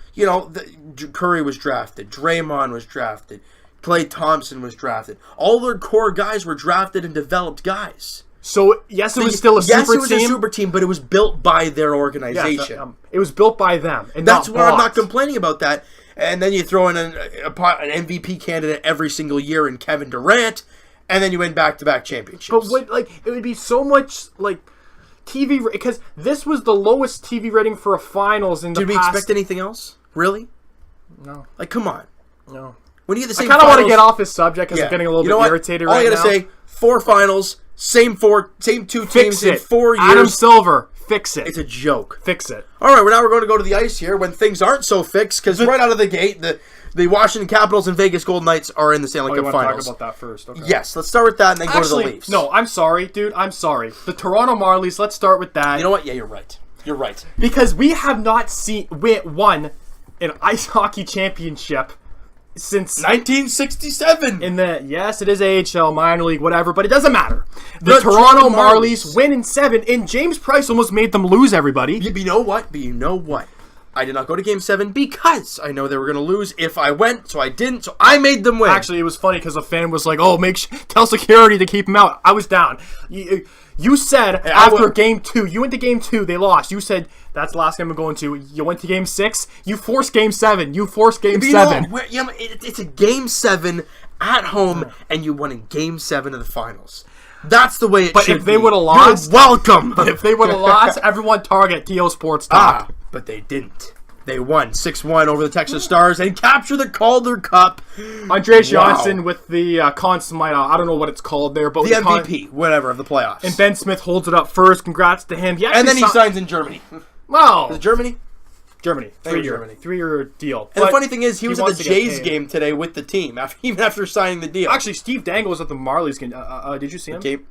Curry was drafted, Draymond was drafted, Klay Thompson was drafted. All their core guys were drafted and developed guys. So, yes, it was still a super team. Yes, it was a super team, but it was built by their organization. Yes, it was built by them. And that's why I'm not complaining about that. And then you throw in an MVP candidate every single year in Kevin Durant, and then you win back-to-back championships. But it would be so much TV, because this was the lowest TV rating for a finals in the past. Did we expect anything else? Really? No. Come on. No. When you get the same I kind of want to get off this subject because I'm getting a little bit irritated right now. All I got to say, 4 finals, same 2 teams in 4 years. Adam Silver, fix it. It's a joke. Fix it. All right, now we're going to go to the ice here when things aren't so fixed, because right out of the gate, the Washington Capitals and Vegas Golden Knights are in the Stanley Cup Finals. Talk about that first. Okay. Yes, let's start with that and then go to the Leafs. No, I'm sorry, dude. I'm sorry. The Toronto Marlies, let's start with that. You know what? Yeah, you're right. You're right. Because we have not won an ice hockey championship since 1967. Yes, it is AHL, minor league, whatever, but it doesn't matter. The Toronto Marlies win in 7, and James Price almost made them lose everybody. But you know what? I did not go to Game 7 because I know they were going to lose if I went, so I didn't, so I made them win. Actually, it was funny because a fan was like, oh, tell security to keep him out. I was down. You said after Game 2, you went to Game 2, they lost. You said, that's the last game I'm going to. You went to Game 6, you forced Game 7. You forced Game 7. It's a Game 7 at home, and you won in Game 7 of the finals. That's the way it But should if they be. would have lost, You're welcome. if they would have lost, everyone target T.O. SportsTalk. But they didn't. They won 6-1 over the Texas Stars and captured the Calder Cup. Andreas Janssen with the Conn Smythe, I don't know what it's called there, but The MVP, whatever, of the playoffs. and Ben Smith holds it up first. Congrats to him. And then he signs in Germany. Wow. Is it Germany? Germany. Germany. 3-year deal. And the funny thing is, he was at wants the to get Jays paid. game today with the team, even after signing the deal. Actually, Steve Dangle was at the Marlies game. Did you see him? Game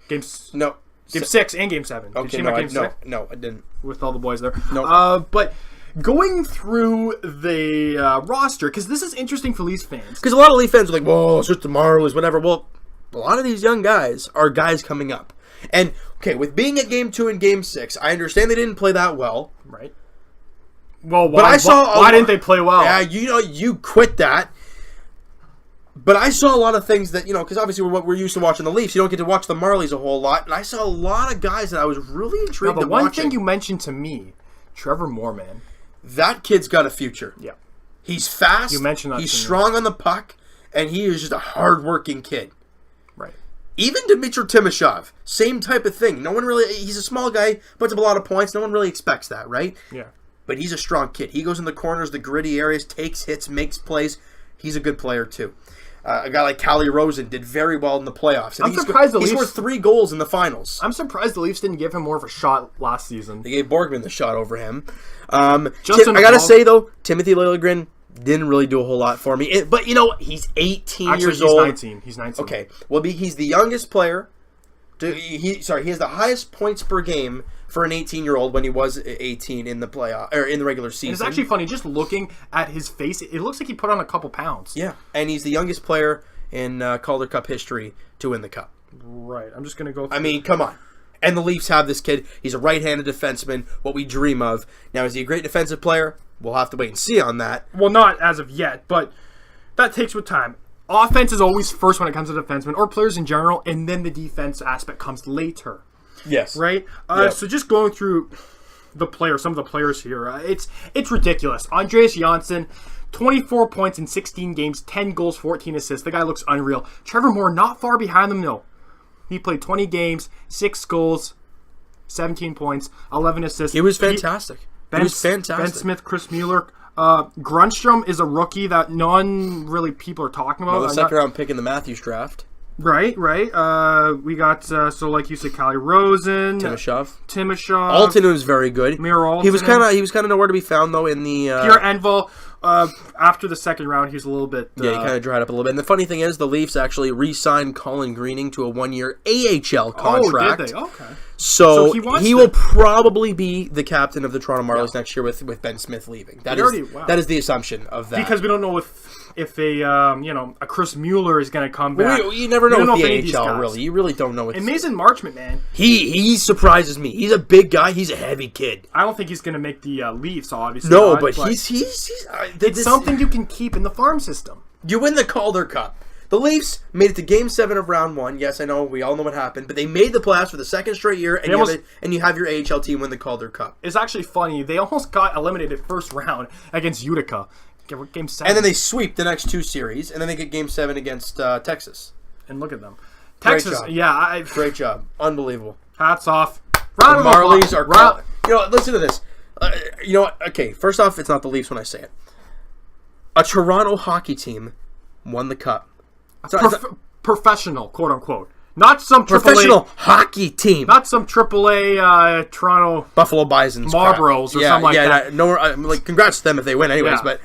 Game 6 and Game 7. Did you see Okay, him no, at Game 6? no, I didn't. With all the boys there. No. But going through the roster, because this is interesting for Leafs fans. Because a lot of Leaf fans are like, whoa, it's just the Marlies, whatever. Well, a lot of these young guys are guys coming up. And, okay, with being at Game 2 and Game 6, I understand they didn't play that well. Right. Well, why didn't they play well? Yeah, you quit that. But I saw a lot of things that, because obviously we're used to watching the Leafs. You don't get to watch the Marlies a whole lot. And I saw a lot of guys that I was really intrigued Now, the in one watching. thing you mentioned to me, Trevor Moore, man. That kid's got a future. Yeah. He's fast. You mentioned that He's to me. strong on the puck. And he is just a hard-working kid. Right. Even Dmitry Timashov, same type of thing. No one really... He's a small guy, puts up a lot of points. No one really expects that, right? Yeah. But he's a strong kid. He goes in the corners, the gritty areas, takes hits, makes plays. He's a good player, too. A guy like Calder Rosen did very well in the playoffs. I'm surprised the Leafs... He Leafs... scored 3 goals in the finals. I'm surprised the Leafs didn't give him more of a shot last season. They gave Borgman the shot over him. Justin I gotta Hall- say, though, Timothy Liljegren didn't really do a whole lot for me. But you know what? He's 18 years old. 19. He's 19. Okay. Well, he's the youngest player. He has the highest points per game for an 18-year-old when he was 18 in the playoff or in the regular season. And it's actually funny, just looking at his face, it looks like he put on a couple pounds. Yeah, and he's the youngest player in Calder Cup history to win the cup. Right. I'm just gonna go. I mean, come on. And the Leafs have this kid. He's a right-handed defenseman, what we dream of. Now, is he a great defensive player? We'll have to wait and see on that. Well, not as of yet, but that takes with time. Offense is always first when it comes to defensemen or players in general, and then the defense aspect comes later. Yes. Right? So just going through some of the players here, it's ridiculous. Andreas Janssen, 24 points in 16 games, 10 goals, 14 assists. The guy looks unreal. Trevor Moore, not far behind them, though. He played 20 games, 6 goals, 17 points, 11 assists. He was fantastic. Ben Smith, Chris Mueller. Grunstrom is a rookie that none people are talking about. The second round pick in the Matthews draft. Right. We got, so like you said, Calder Rosen. Timashov. Alton was very good. Alton. He was kind of nowhere to be found, though, in the... Pierre Enval, after the second round, he was a little bit... Yeah, he kind of dried up a little bit. And the funny thing is, the Leafs actually re-signed Colin Greening to a 1-year AHL contract. Oh, did they? Okay. So he will probably be the captain of the Toronto Marlies next year with Ben Smith leaving. That is the assumption of that. Because we don't know if a Chris Mueller is going to come back. You never know with the AHL, really. You really don't know. And Mason Marchment, man. He surprises me. He's a big guy. He's a heavy kid. I don't think he's going to make the Leafs, obviously. No, but he's it's something you can keep in the farm system. You win the Calder Cup. The Leafs made it to Game 7 of Round 1. Yes, I know, we all know what happened. But they made the playoffs for the second straight year, and you have your AHL team win the Calder Cup. It's actually funny. They almost got eliminated first round against Utica. Game 7. And then they sweep the next 2 series, and then they get Game 7 against Texas. And look at them. Texas, Great job. Unbelievable. Hats off. The Marlies are... listen to this. Okay, first off, it's not the Leafs when I say it. A Toronto hockey team won the cup. Professional, quote unquote. Not some professional hockey team. Not some AAA Toronto Buffalo Bisons, Marlboros or something like that. No, congrats to them if they win, anyways. But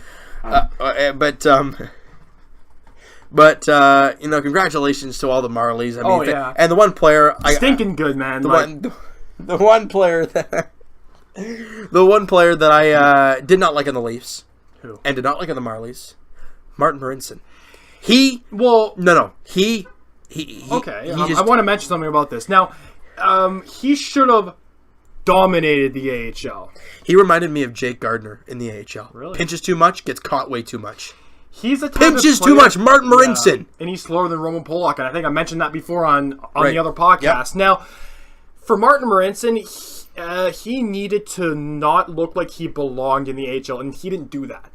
congratulations to all the Marlies. I mean, and the one player, stinking good, man. The one player that I did not like in the Leafs, and did not like in the Marlies, Martin Marincin. I want to mention something about this. Now, he should have dominated the AHL. He reminded me of Jake Gardner in the AHL. Really? Pinches too much, gets caught way too much. He's a pinches too much, Martin Marincin. And he's slower than Roman Polak, and I think I mentioned that before on the other podcast. Yep. Now, for Martin Marincin, he needed to not look like he belonged in the AHL, and he didn't do that.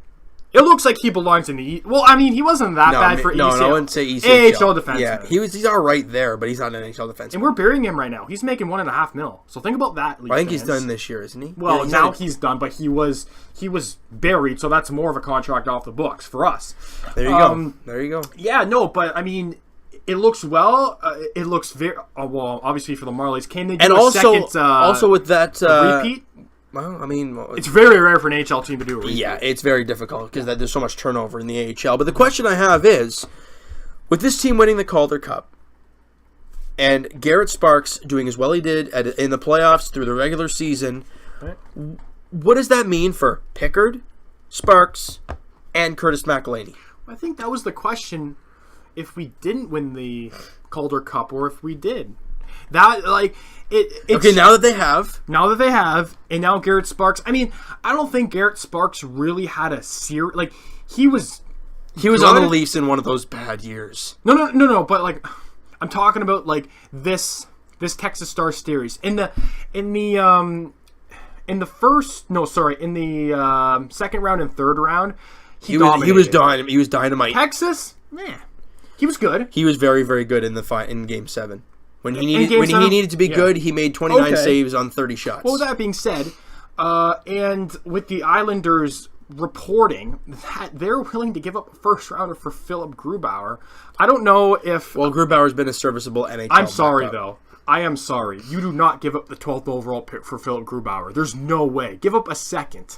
It looks like he belongs in the East. Well, I mean, he wasn't that bad for ECHL. No, I wouldn't say ECHL. AHL defenseman. Yeah, he's all right there, but he's not an NHL defenseman. And we're burying him right now. He's making $1.5 million. So think about that, Leafs I think fans. he's done this year, isn't he? Well, yeah, now he's done, but he was buried, so that's more of a contract off the books for us. There you go. There you go. Yeah, no, but I mean, it looks well. It looks very well. Obviously, for the Marlies, can they do a second? Also with that repeat? Well, I mean, it's very rare for an AHL team to do a repeat. Yeah, it's very difficult because there's so much turnover in the AHL. But the question I have is, with this team winning the Calder Cup, and Garrett Sparks doing as well he did in the playoffs through the regular season, what does that mean for Pickard, Sparks, and Curtis McElhaney? I think that was the question. If we didn't win the Calder Cup, or if we did, that it's okay. Now that they have, and now Garrett Sparks. I mean, I don't think Garrett Sparks really had a he was on the Leafs in one of those bad years. No. But I'm talking about this Texas Star series in the second round and third round. He was dynamite. Texas, man. He was good. He was very, very good in Game 7. When he needed to be good, he made 29 saves on 30 shots. Well, that being said, and with the Islanders reporting that they're willing to give up a first rounder for Philip Grubauer, I don't know if... Well, Grubauer's been a serviceable NHL I'm sorry, backup. though. I am sorry. You do not give up the 12th overall pick for Philip Grubauer. There's no way. Give up a second.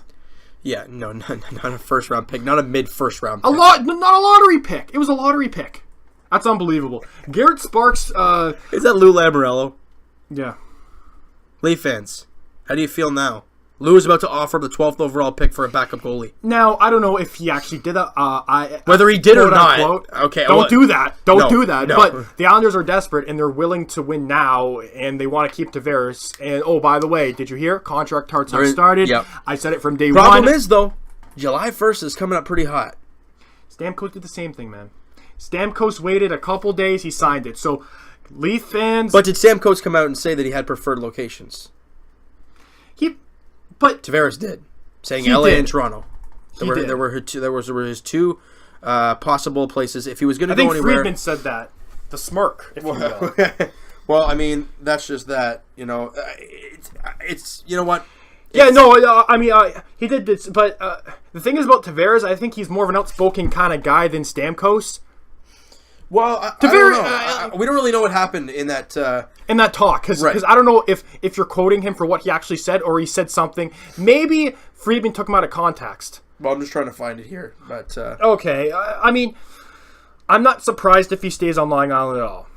Yeah, no, not a first round pick, not a mid first round pick. Not a lottery pick. It was a lottery pick. That's unbelievable. Garrett Sparks. Is that Lou Lamoriello? Yeah. Leaf fans, how do you feel now? Lou is about to offer the 12th overall pick for a backup goalie. Now, I don't know if he actually did that. Whether he did or not. Okay, don't do that. Don't do that. No. But the Islanders are desperate, and they're willing to win now, and they want to keep Tavares. And, oh, by the way, did you hear? Contract talks have started. Yep. I said it from day Problem one. is, though, July 1st is coming up pretty hot. Stamkos did the same thing, man. Stamkos waited a couple days. He signed it. So, Leaf fans... But did Stamkos come out and say that he had preferred locations? But Tavares did, saying LA and Toronto. There were his two possible places if he was going to go anywhere. I think Friedman said that. The smirk, if you will. Well, I mean, that's just that. You know, it's you know what. He did this, but the thing is about Tavares, I think he's more of an outspoken kind of guy than Stamkos. Well, Tavares, we don't really know what happened in that talk because I don't know if you're quoting him for what he actually said or he said something. Maybe Friedman took him out of context. Well, I'm just trying to find it here, but okay. I mean, I'm not surprised if he stays on Long Island at all.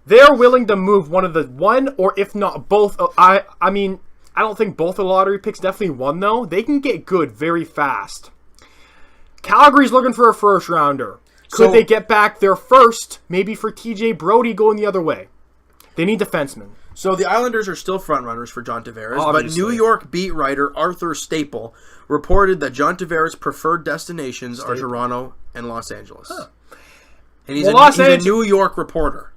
They're willing to move one or if not both. I mean, I don't think both the lottery picks. Definitely one though. They can get good very fast. Calgary's looking for a first rounder. Could they get back their first, maybe for TJ Brody going the other way? They need defensemen. So the Islanders are still frontrunners for John Tavares, obviously. But New York beat writer Arthur Staple reported that John Tavares' preferred destinations are Toronto and Los Angeles. Huh. And he's a New York reporter.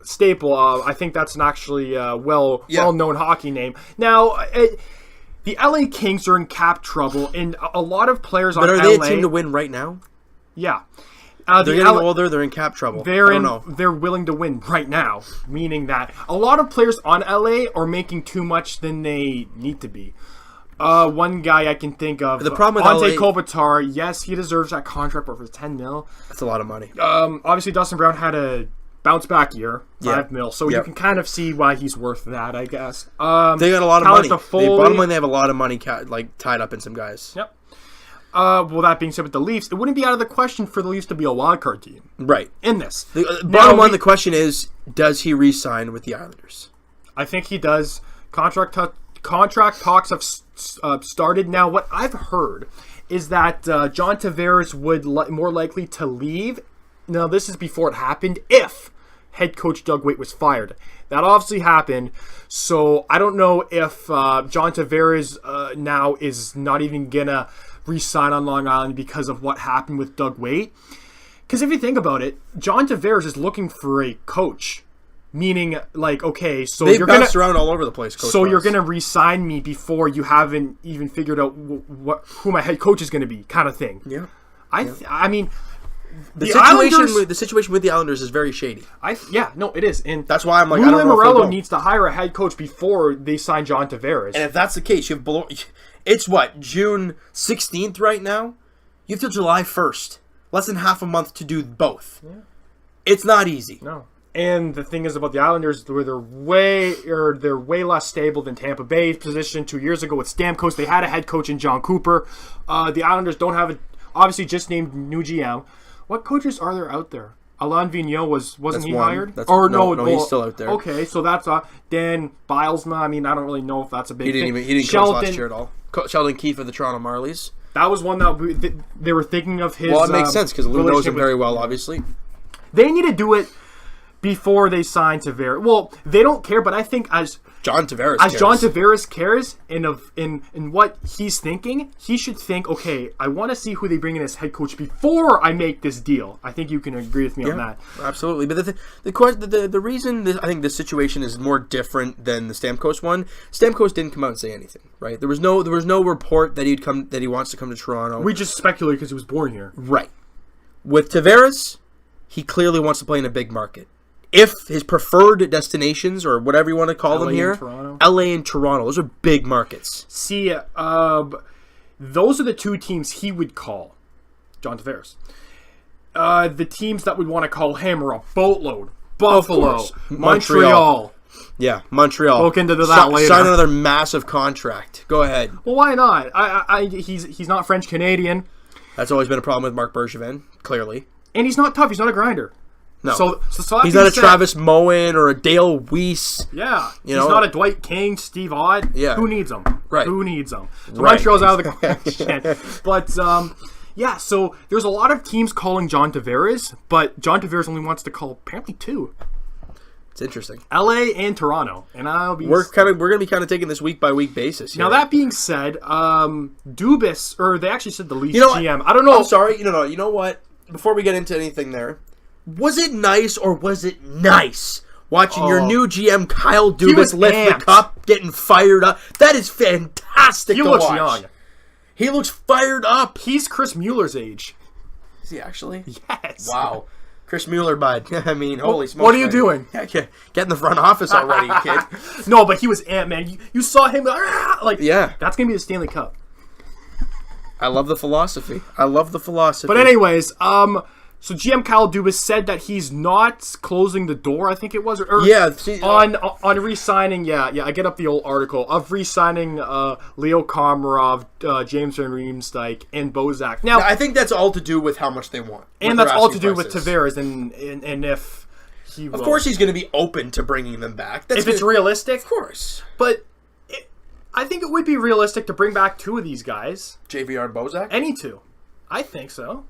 Staple, I think that's an actually well-known hockey name. Now, the LA Kings are in cap trouble, and a lot of players on LA... But are they a team to win right now? Yeah. They're getting older. They're in cap trouble. They're willing to win right now, meaning that a lot of players on LA are making too much than they need to be. One guy I can think of, the problem with Ante LA, Kopitar. Yes, he deserves that contract over $10 million. That's a lot of money. Obviously, Dustin Brown had a bounce back year, $5 million. So you can kind of see why he's worth that, I guess. They got a lot of money. Bottom line, they have a lot of money tied up in some guys. Yep. Well, that being said, with the Leafs, it wouldn't be out of the question for the Leafs to be a wildcard team. Right. In this. Bottom line, the question is, does he re-sign with the Islanders? I think he does. Contract talks have started. Now, what I've heard is that John Tavares would more likely to leave. Now, this is before it happened, if head coach Doug Weight was fired. That obviously happened, so I don't know if John Tavares now is not even going to re-sign on Long Island because of what happened with Doug Weight. Because if you think about it, John Tavares is looking for a coach Meaning, like, okay, so They've you're gonna bounced around all over the place. Coach so you're Wise. gonna re-sign me before you haven't even figured out who my head coach is gonna be, kind of thing. Yeah. I mean, The Islanders, situation with the Islanders is very shady. it is, and That's why I'm like, Lou I don't know if they'll Lamoriello go. needs to hire a head coach before they sign John Tavares. And if that's the case, you have it's what, June 16th right now? You have till July 1st. Less than half a month to do both. Yeah. It's not easy. No. And the thing is about the Islanders, where they're way less stable than Tampa Bay's position 2 years ago with Stamkos. They had a head coach in John Cooper. The Islanders don't have obviously just named new GM. What coaches are there out there? Alain Vigneault wasn't he hired? No, he's still out there. Okay, so that's Dan Bilesma. I mean, I don't really know if that's a big thing. He didn't coach last year at all. Sheldon Keefe of the Toronto Marlies. That was one that they were thinking of his. Well, it makes sense because Lou knows him very well, obviously. They need to do it before they sign Tavares. Well, they don't care, but I think as John Tavares cares in what he's thinking, he should think, okay, I want to see who they bring in as head coach before I make this deal. I think you can agree with me on that. Absolutely. But the reason I think this situation is more different than the Stamkos one, Stamkos didn't come out and say anything, right? There was no report that he wants to come to Toronto. We just speculated because he was born here. Right. With Tavares, he clearly wants to play in a big market. If his preferred destinations, or whatever you want to call them here, LA and Toronto, those are big markets. See, those are the two teams he would call, John Tavares. The teams that would want to call him are a boatload. Buffalo, Montreal. Yeah, Montreal. We'll get into that later. Sign another massive contract. Go ahead. Well, why not? He's not French-Canadian. That's always been a problem with Marc Bergevin, clearly. And he's not tough. He's not a grinder. No. So he's not a Travis Moen or a Dale Weiss. Yeah. He's not a Dwight King, Steve Odd. Yeah. Who needs him? Right. Who needs them? So Montreal's out of the question. But, so there's a lot of teams calling John Tavares, but John Tavares only wants to call apparently two. It's interesting. LA and Toronto. And we're gonna be taking this week by week basis here. Now that being said, Dubas, or they actually said the Leafs GM. I don't know. I'm sorry. You know what? Before we get into anything there, was it nice or was it nice watching your new GM Kyle Dubas lift the cup, getting fired up? That is fantastic. He looks young. He looks fired up. He's Chris Mueller's age. Is he actually? Yes. Wow. Chris Mueller, bud. I mean, holy smokes. What are you doing? Get in the front office already, kid. No, but he was Ant-Man. You saw him yeah. That's going to be the Stanley Cup. I love the philosophy. But anyways, so GM Kyle Dubas said that he's not closing the door, I think it was, on re-signing. I get up the old article of re-signing Leo Komarov, James Van Riemsdyk, and Bozak. Now, I think that's all to do with how much they want, and that's all to do with Tavares and if he will. Of course, he's going to be open to bringing them back. If it's realistic, of course. But I think it would be realistic to bring back two of these guys, JVR and Bozak. Any two, I think so.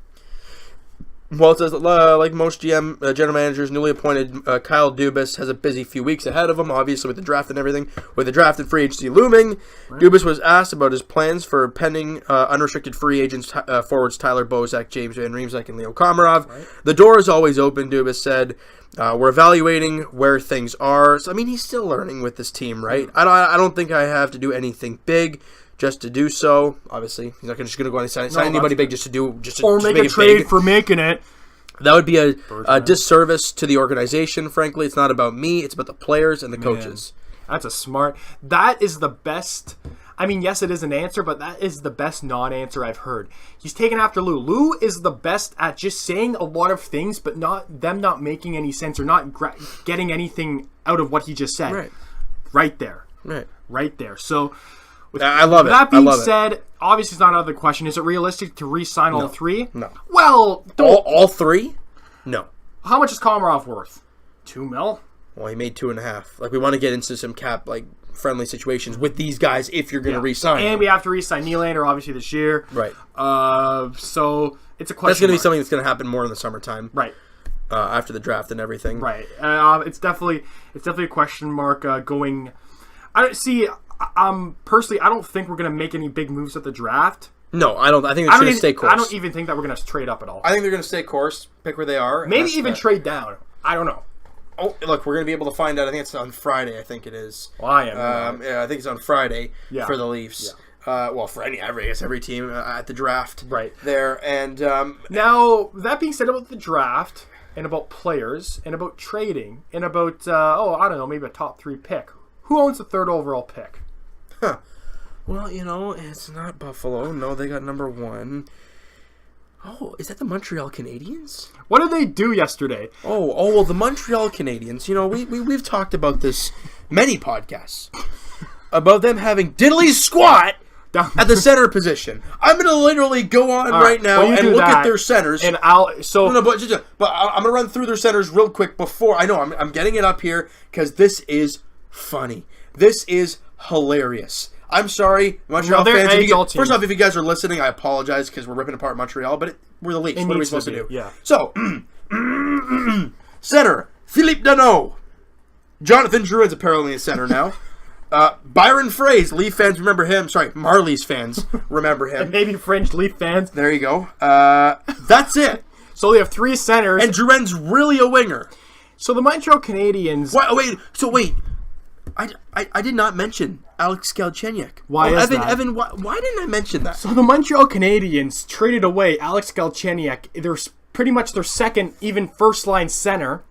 Well, it says like most general managers, newly appointed Kyle Dubas has a busy few weeks ahead of him, obviously with the draft and everything. With the draft and free agency looming, right. Dubas was asked about his plans for pending unrestricted free agents forwards Tyler Bozak, James Van Riemsdyk, and Leo Komarov. Right. The door is always open, Dubas said. We're evaluating where things are. So, I mean, he's still learning with this team, right? I don't think I have to do anything big just to do so. Obviously, he's not just going to go and sign anybody big just to make a trade for making it. That would be a disservice to the organization, frankly. It's not about me. It's about the players and the coaches. That is the best. I mean, yes, it is an answer, but that is the best non-answer I've heard. He's taken after Lou. Lou is the best at just saying a lot of things, but not making any sense or not getting anything out of what he just said. Right there. So, I love it. That being said, obviously it's not out of the question. Is it realistic to re-sign all three? No. Well, all three? No. How much is Komarov worth? $2 million? Well, he made 2.5. Like, we want to get into some cap friendly situations with these guys if you're going to re-sign. And we have to re-sign Nylander obviously this year. Right. So it's a question. That's going to be something that's going to happen more in the summertime. Right. After the draft and everything. Right. It's definitely a question mark going. I don't see. Personally, I don't think we're going to make any big moves at the draft. No, I don't. I think they're going to stay course. I don't even think that we're going to trade up at all. I think they're going to stay course, pick where they are. Maybe even trade down. I don't know. Oh, look, we're going to be able to find out. I think it's on Friday. I think it is. Well, I am. Yeah, I think it's on Friday for the Leafs. Yeah. Well, for every team at the draft. Right. There. And now, that being said about the draft and about players and about trading and about, I don't know, maybe a top 3 pick. Who owns the 3rd overall pick? Huh. Well, it's not Buffalo. No, they got number 1. Oh, is that the Montreal Canadiens? What did they do yesterday? Well, the Montreal Canadiens, we've talked about this many podcasts, about them having diddly squat at the center position. I'm going to literally go on right now and look at their centers. And but I'm going to run through their centers real quick before. I know, I'm getting it up here because this is funny. This is hilarious. I'm sorry, Montreal fans. First off, if you guys are listening, I apologize because we're ripping apart Montreal, but we're the Leafs. What are we supposed to do? Yeah. So, center, Philippe Danault. Jonathan Drouin's apparently a center now. Byron Frais, Leaf fans remember him. Sorry, Marlies fans remember him. And maybe French Leaf fans. There you go. That's it. So they have 3 centers. And Drouin's really a winger. So the Montreal Canadiens... Wait. I did not mention Alex Galchenyuk. Why is that? Evan, why didn't I mention that? So the Montreal Canadiens traded away Alex Galchenyuk, they're pretty much their second, even first-line center,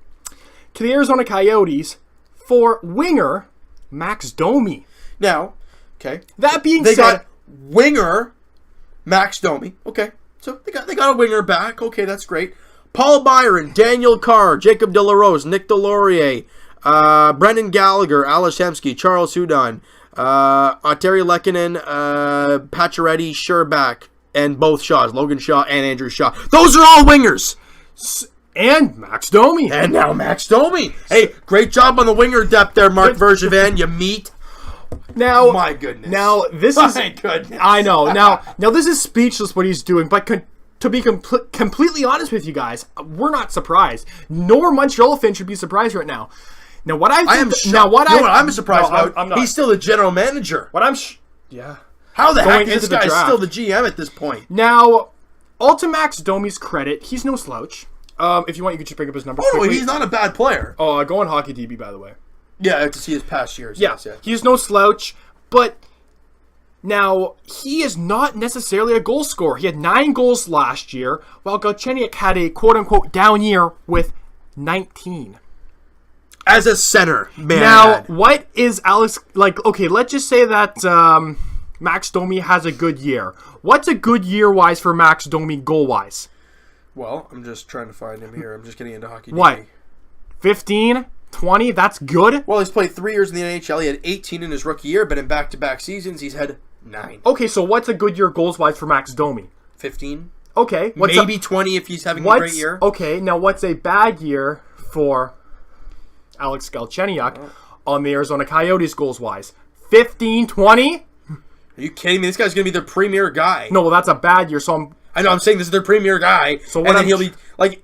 to the Arizona Coyotes for winger Max Domi. Now, okay. That being said... They got winger Max Domi. Okay. So they got a winger back. Okay, that's great. Paul Byron, Daniel Carr, Jacob Delarose, Nick Delorier... Brendan Gallagher, Alex Hemsky, Charles Hudon, Terry Lehkonen, Pacioretty, Sherbak, and both Shaws, Logan Shaw and Andrew Shaw. Those are all wingers. And Max Domi. And now Max Domi. Hey, great job on the winger depth there, Mark Bergevin. You meet. Now, my goodness. Now this is. My goodness. I know. Now this is speechless what he's doing, but. To be completely honest with you guys, we're not surprised. Nor Montreal fans should be surprised right now. Now, what I'm surprised about, I'm not. He's still the general manager. Yeah. How the heck is this guy still the GM at this point? Now, all to Max Domi's credit, he's no slouch. If you want, you can just bring up his numbers. No, he's not a bad player. Oh, go on Hockey DB, by the way. Yeah, I have to see his past years. Yeah, he's no slouch, but now he is not necessarily a goal scorer. He had 9 goals last year, while Galchenyuk had a quote-unquote down year with 19. As a center, man. Now, what is Alex... okay, let's just say that Max Domi has a good year. What's a good year-wise for Max Domi goal-wise? Well, I'm just trying to find him here. I'm just getting into hockey. What? 15? 20? That's good? Well, he's played 3 years in the NHL. He had 18 in his rookie year, but in back-to-back seasons, he's had 9. Okay, so what's a good year goals-wise for Max Domi? 15. Okay. Maybe 20 if he's having a great year. Okay, now what's a bad year for Alex Galchenyuk on the Arizona Coyotes goals-wise? 15, 20? Are you kidding me? This guy's going to be their premier guy. No, well, that's a bad year, so I'm saying this is their premier guy. So and then he'll be,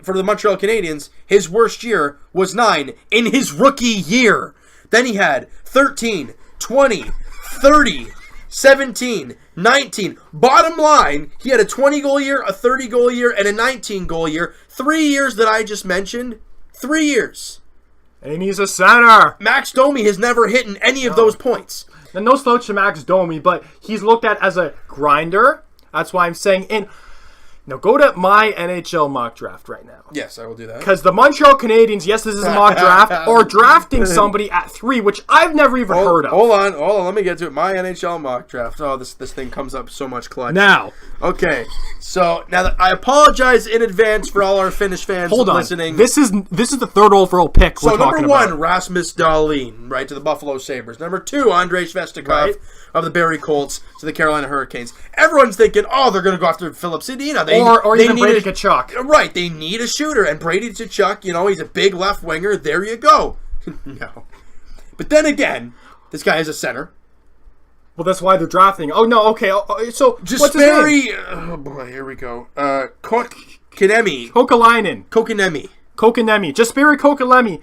for the Montreal Canadiens, his worst year was 9 in his rookie year. Then he had 13, 20, 30, 17, 19. Bottom line, he had a 20-goal year, a 30-goal year, and a 19-goal year. 3 years that I just mentioned. 3 years. And he's a center. Max Domi has never hit in any of those points. And no slouch to Max Domi, but he's looked at as a grinder. That's why I'm saying. And now go to my NHL mock draft right now. Yes, I will do that. Because the Montreal Canadiens, yes, this is a mock draft, are drafting somebody at 3, which I've never even heard of. Hold on. Let me get to it. My NHL mock draft. Oh, this thing comes up so much clutch. Now. Okay. So, now I apologize in advance for all our Finnish fans listening. This is the 3rd overall pick we're talking about. So, number 1, Rasmus Dahlin, right, to the Buffalo Sabres. Number 2, Andrei Svestikov of the Barrie Colts to the Carolina Hurricanes. Everyone's thinking, they're going to go after Philip Sedina. Or even Brady Tkachuk. Right, they need a shooter. And Brady Tkachuk, he's a big left winger. There you go. No. But then again, this guy is a center. Well, that's why they're drafting. Oh, no, okay. So, what's his name? Oh, boy, here we go. Kotkaniemi. Kotkaniemi. Jesperi Kotkaniemi.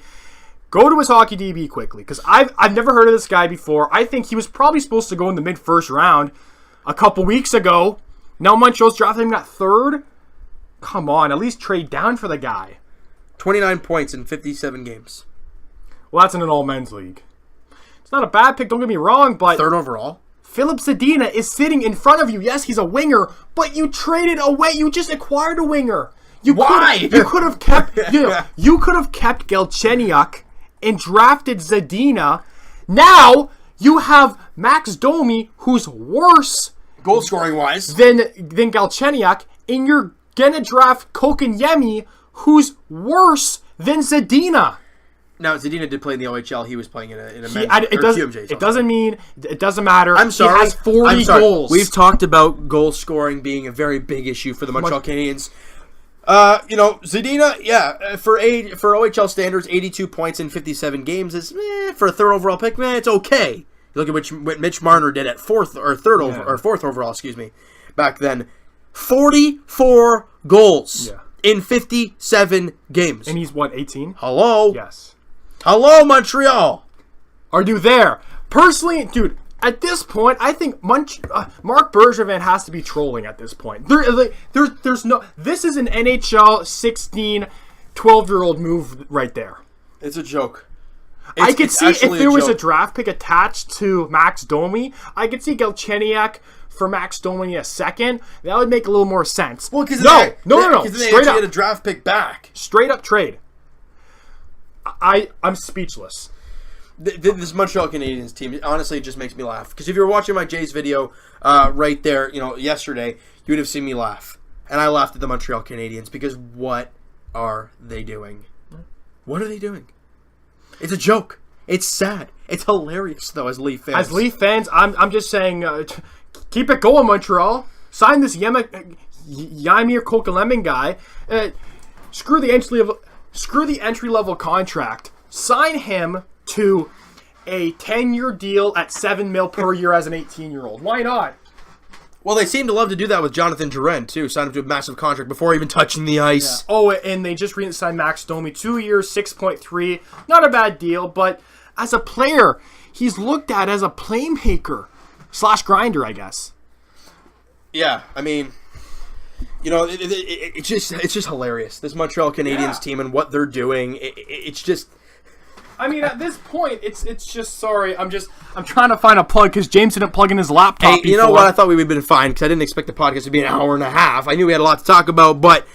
Go to his Hockey DB quickly, because I've never heard of this guy before. I think he was probably supposed to go in the mid-first round a couple weeks ago. Now Montreal's drafting him at 3rd? Come on, at least trade down for the guy. 29 points in 57 games. Well, that's in an all-men's league. It's not a bad pick, don't get me wrong, but... Third overall? Philip Zadina is sitting in front of you. Yes, he's a winger, but you traded away. You just acquired a winger. Why? You could have kept... you could have kept Galchenyuk and drafted Zadina. Now, you have Max Domi, who's worse... Goal scoring wise. Than Galchenyuk, and you're gonna draft Kokanyemi, who's worse than Zadina. Now, Zadina did play in the OHL. He was playing in a men's QMJ. It doesn't mean it doesn't matter. I'm sorry. He has 40 goals. We've talked about goal scoring being a very big issue for the Montreal Canadiens. Zadina, for OHL standards, 82 points in 57 games is for a third overall pick. It's okay. You look at what Mitch Marner did at fourth overall, back then. 44 goals in 57 games. And he's what, 18? Hello? Yes. Hello, Montreal. Are you there? Personally, dude, at this point, I think Mark Bergevin has to be trolling at this point. There's no... This is an NHL 16, 12-year-old move right there. It's a joke. I could see if there was a draft pick attached to Max Domi, I could see Galchenyuk for Max Domi a second. That would make a little more sense. Well, because no. Because they actually get a draft pick back. Straight up trade. I'm speechless. This Montreal Canadiens team, honestly, it just makes me laugh. Because if you were watching my Jays video right there, yesterday, you would have seen me laugh. And I laughed at the Montreal Canadiens because what are they doing? What are they doing? It's a joke. It's sad. It's hilarious, though, as Leaf fans. As Leaf fans, I'm just saying, keep it going, Montreal. Sign this Yamir Kokelemon guy. Screw the entry-level contract. Sign him to a 10-year deal at $7 million per year as an 18-year-old. Why not? Well, they seem to love to do that with Jonathan Drouin, too. Signed him to a massive contract before even touching the ice. Yeah. Oh, and they just recently signed Max Domi. 2 years, 6.3. Not a bad deal, but as a player, he's looked at as a playmaker / grinder, I guess. Yeah, I mean, it's just hilarious. This Montreal Canadiens team and what they're doing, it's just... I mean, at this point, it's just, sorry, I'm trying to find a plug because James didn't plug in his laptop before. You know what? I thought we would have been fine because I didn't expect the podcast to be an hour and a half. I knew we had a lot to talk about, but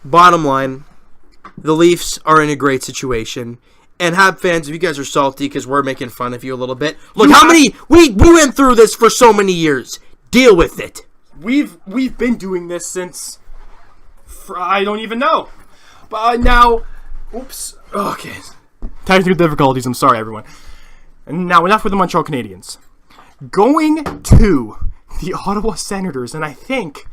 bottom line, the Leafs are in a great situation. And Hab fans, if you guys are salty because we're making fun of you a little bit, look, we went through this for so many years. Deal with it. We've been doing this since, I don't even know. But now, oops, okay. Technical difficulties, I'm sorry, everyone. And now, enough with the Montreal Canadiens. Going to the Ottawa Senators, and I think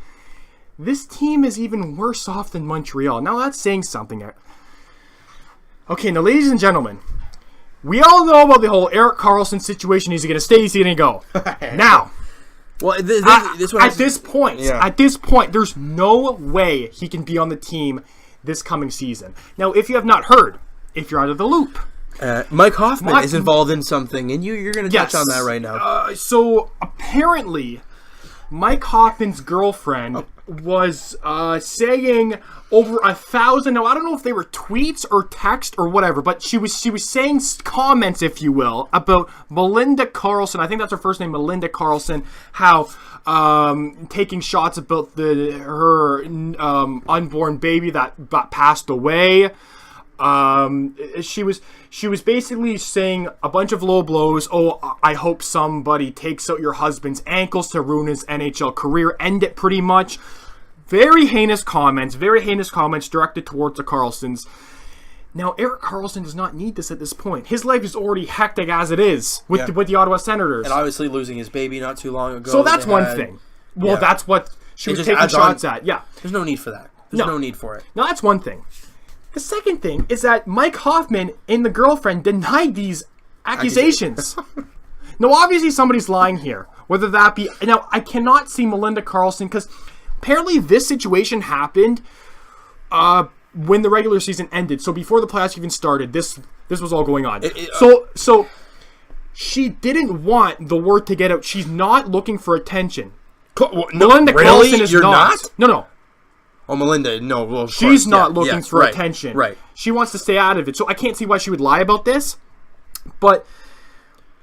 this team is even worse off than Montreal. Now, that's saying something. Okay, now, ladies and gentlemen, we all know about the whole Erik Karlsson situation. Is he going to stay? Is he going to go? Now, well, at this point, there's no way he can be on the team this coming season. Now, if you have not heard, if you're out of the loop, Mike Hoffman is involved in something, and you're going to touch on that right now. So apparently, Mike Hoffman's girlfriend was saying over 1,000. Now I don't know if they were tweets or text or whatever, but she was saying comments, if you will, about Melinda Karlsson. I think that's her first name, Melinda Karlsson. How taking shots about her unborn baby that passed away. She was basically saying a bunch of low blows. Oh, I hope somebody takes out your husband's ankles to ruin his NHL career. End it, pretty much. Very heinous comments directed towards the Karlssons. Now, Erik Karlsson does not need this at this point. His life is already hectic as it is with the Ottawa Senators. And obviously losing his baby not too long ago. So that's one thing. Well, that's what she was taking shots at. Yeah. There's no need for that. There's no need for it. Now, that's one thing. The second thing is that Mike Hoffman and the girlfriend denied these accusations. Now, obviously, somebody's lying here. Whether that be... Now, I cannot see Melinda Karlsson because apparently this situation happened when the regular season ended. So before the playoffs even started, this was all going on. So she didn't want the word to get out. She's not looking for attention. Melinda Karlsson is not? No. Oh, Melinda, no. Well, she's not looking for attention. Right. She wants to stay out of it. So I can't see why she would lie about this. But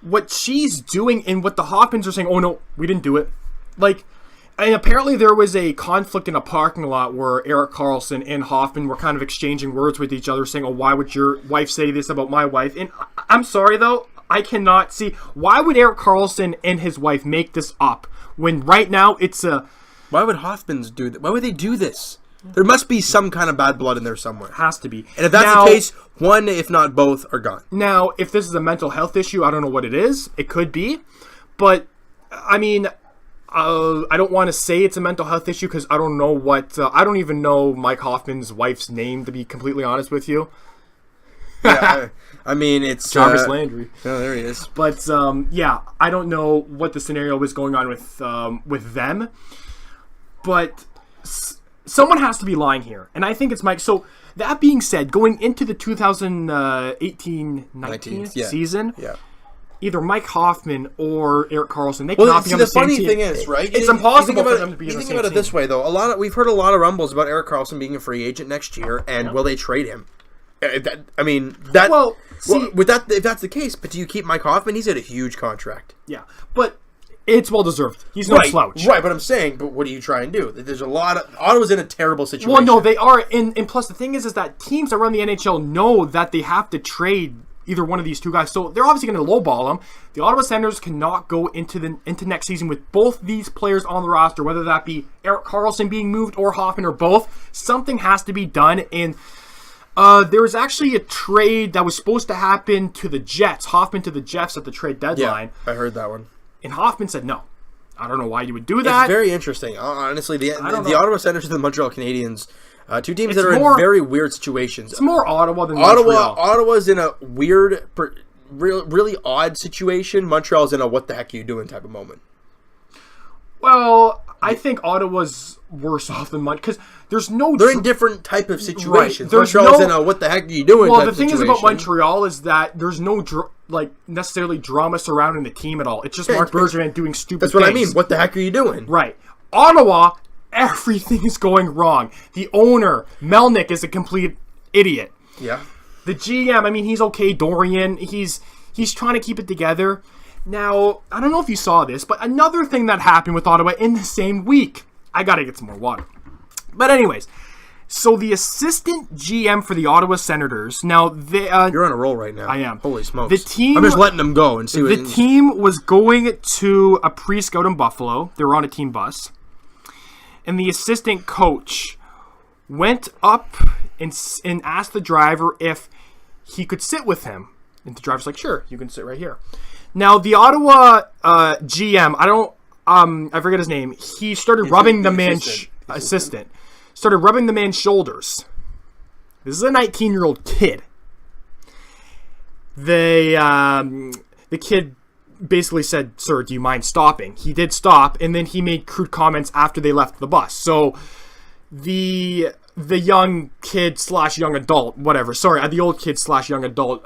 what she's doing and what the Hoffmans are saying, oh no, we didn't do it. Like, and apparently there was a conflict in a parking lot where Erik Karlsson and Hoffman were kind of exchanging words with each other, saying, oh, why would your wife say this about my wife? And I'm sorry, though, I cannot see. Why would Erik Karlsson and his wife make this up when right now it's a... Why would Hoffmans do that? Why would they do this? There must be some kind of bad blood in there somewhere. Has to be. And if that's the case, one, if not both, are gone. Now, if this is a mental health issue, I don't know what it is. It could be. But, I mean... I don't want to say it's a mental health issue because I don't know what... I don't even know Mike Hoffman's wife's name, to be completely honest with you. Yeah, I mean, it's... Jarvis Landry. Oh, there he is. But, yeah, I don't know what the scenario is going on with them. But someone has to be lying here. And I think it's Mike. So, that being said, going into the 2018-19 season... Yeah. Either Mike Hoffman or Erik Karlsson, they cannot be on the same team. The funny thing is, right? It's impossible for them to be on the same team. You think about it this way, though. We've heard a lot of rumbles about Erik Karlsson being a free agent next year, and will they trade him? If that's the case, but do you keep Mike Hoffman? He's at a huge contract. Yeah, but it's well deserved. He's no slouch. Right, but I'm saying, but what do you try and do? There's a lot of... Ottawa's in a terrible situation. Well, no, they are. And plus, the thing is that teams around the NHL know that they have to trade either one of these two guys. So they're obviously going to lowball them. The Ottawa Senators cannot go into next season with both these players on the roster, whether that be Erik Karlsson being moved or Hoffman or both. Something has to be done. And there was actually a trade that was supposed to happen to the Jets. Hoffman to the Jets at the trade deadline. Yeah, I heard that one. And Hoffman said no. I don't know why you would do that. It's very interesting. Honestly, the Ottawa Senators and the Montreal Canadiens... two teams that are in very weird situations. It's more Ottawa than Montreal. Ottawa's in a weird, really odd situation. Montreal's in a what the heck are you doing type of moment. Well, I think Ottawa's worse off than Montreal because there's no... They're in different type of situations. Right. Montreal's in a what the heck are you doing type of situation. Well, the thing is about Montreal is that there's no necessarily drama surrounding the team at all. It's just Marc Bergevin doing stupid things. That's what I mean. What the heck are you doing? Right. Ottawa... Everything is going wrong. The owner, Melnick, is a complete idiot. Yeah. The GM, I mean, he's okay. Dorian, he's trying to keep it together. Now, I don't know if you saw this, but another thing that happened with Ottawa in the same week. I gotta get some more water. But anyways, so the assistant GM for the Ottawa Senators. Now, they... You're on a roll right now. I am. Holy smokes. The team... I'm just letting them go and see what... The team was going to a pre-scout in Buffalo. They were on a team bus. And the assistant coach went up and asked the driver if he could sit with him. And the driver's like, sure, you can sit right here. Now, the Ottawa GM, I forget his name, he started rubbing the man's assistant. Started rubbing the man's shoulders. This is a 19-year-old kid. The kid basically said, sir, do you mind stopping? He did stop, and then he made crude comments after they left the bus. So the young kid / young adult, whatever. Sorry, the old kid / young adult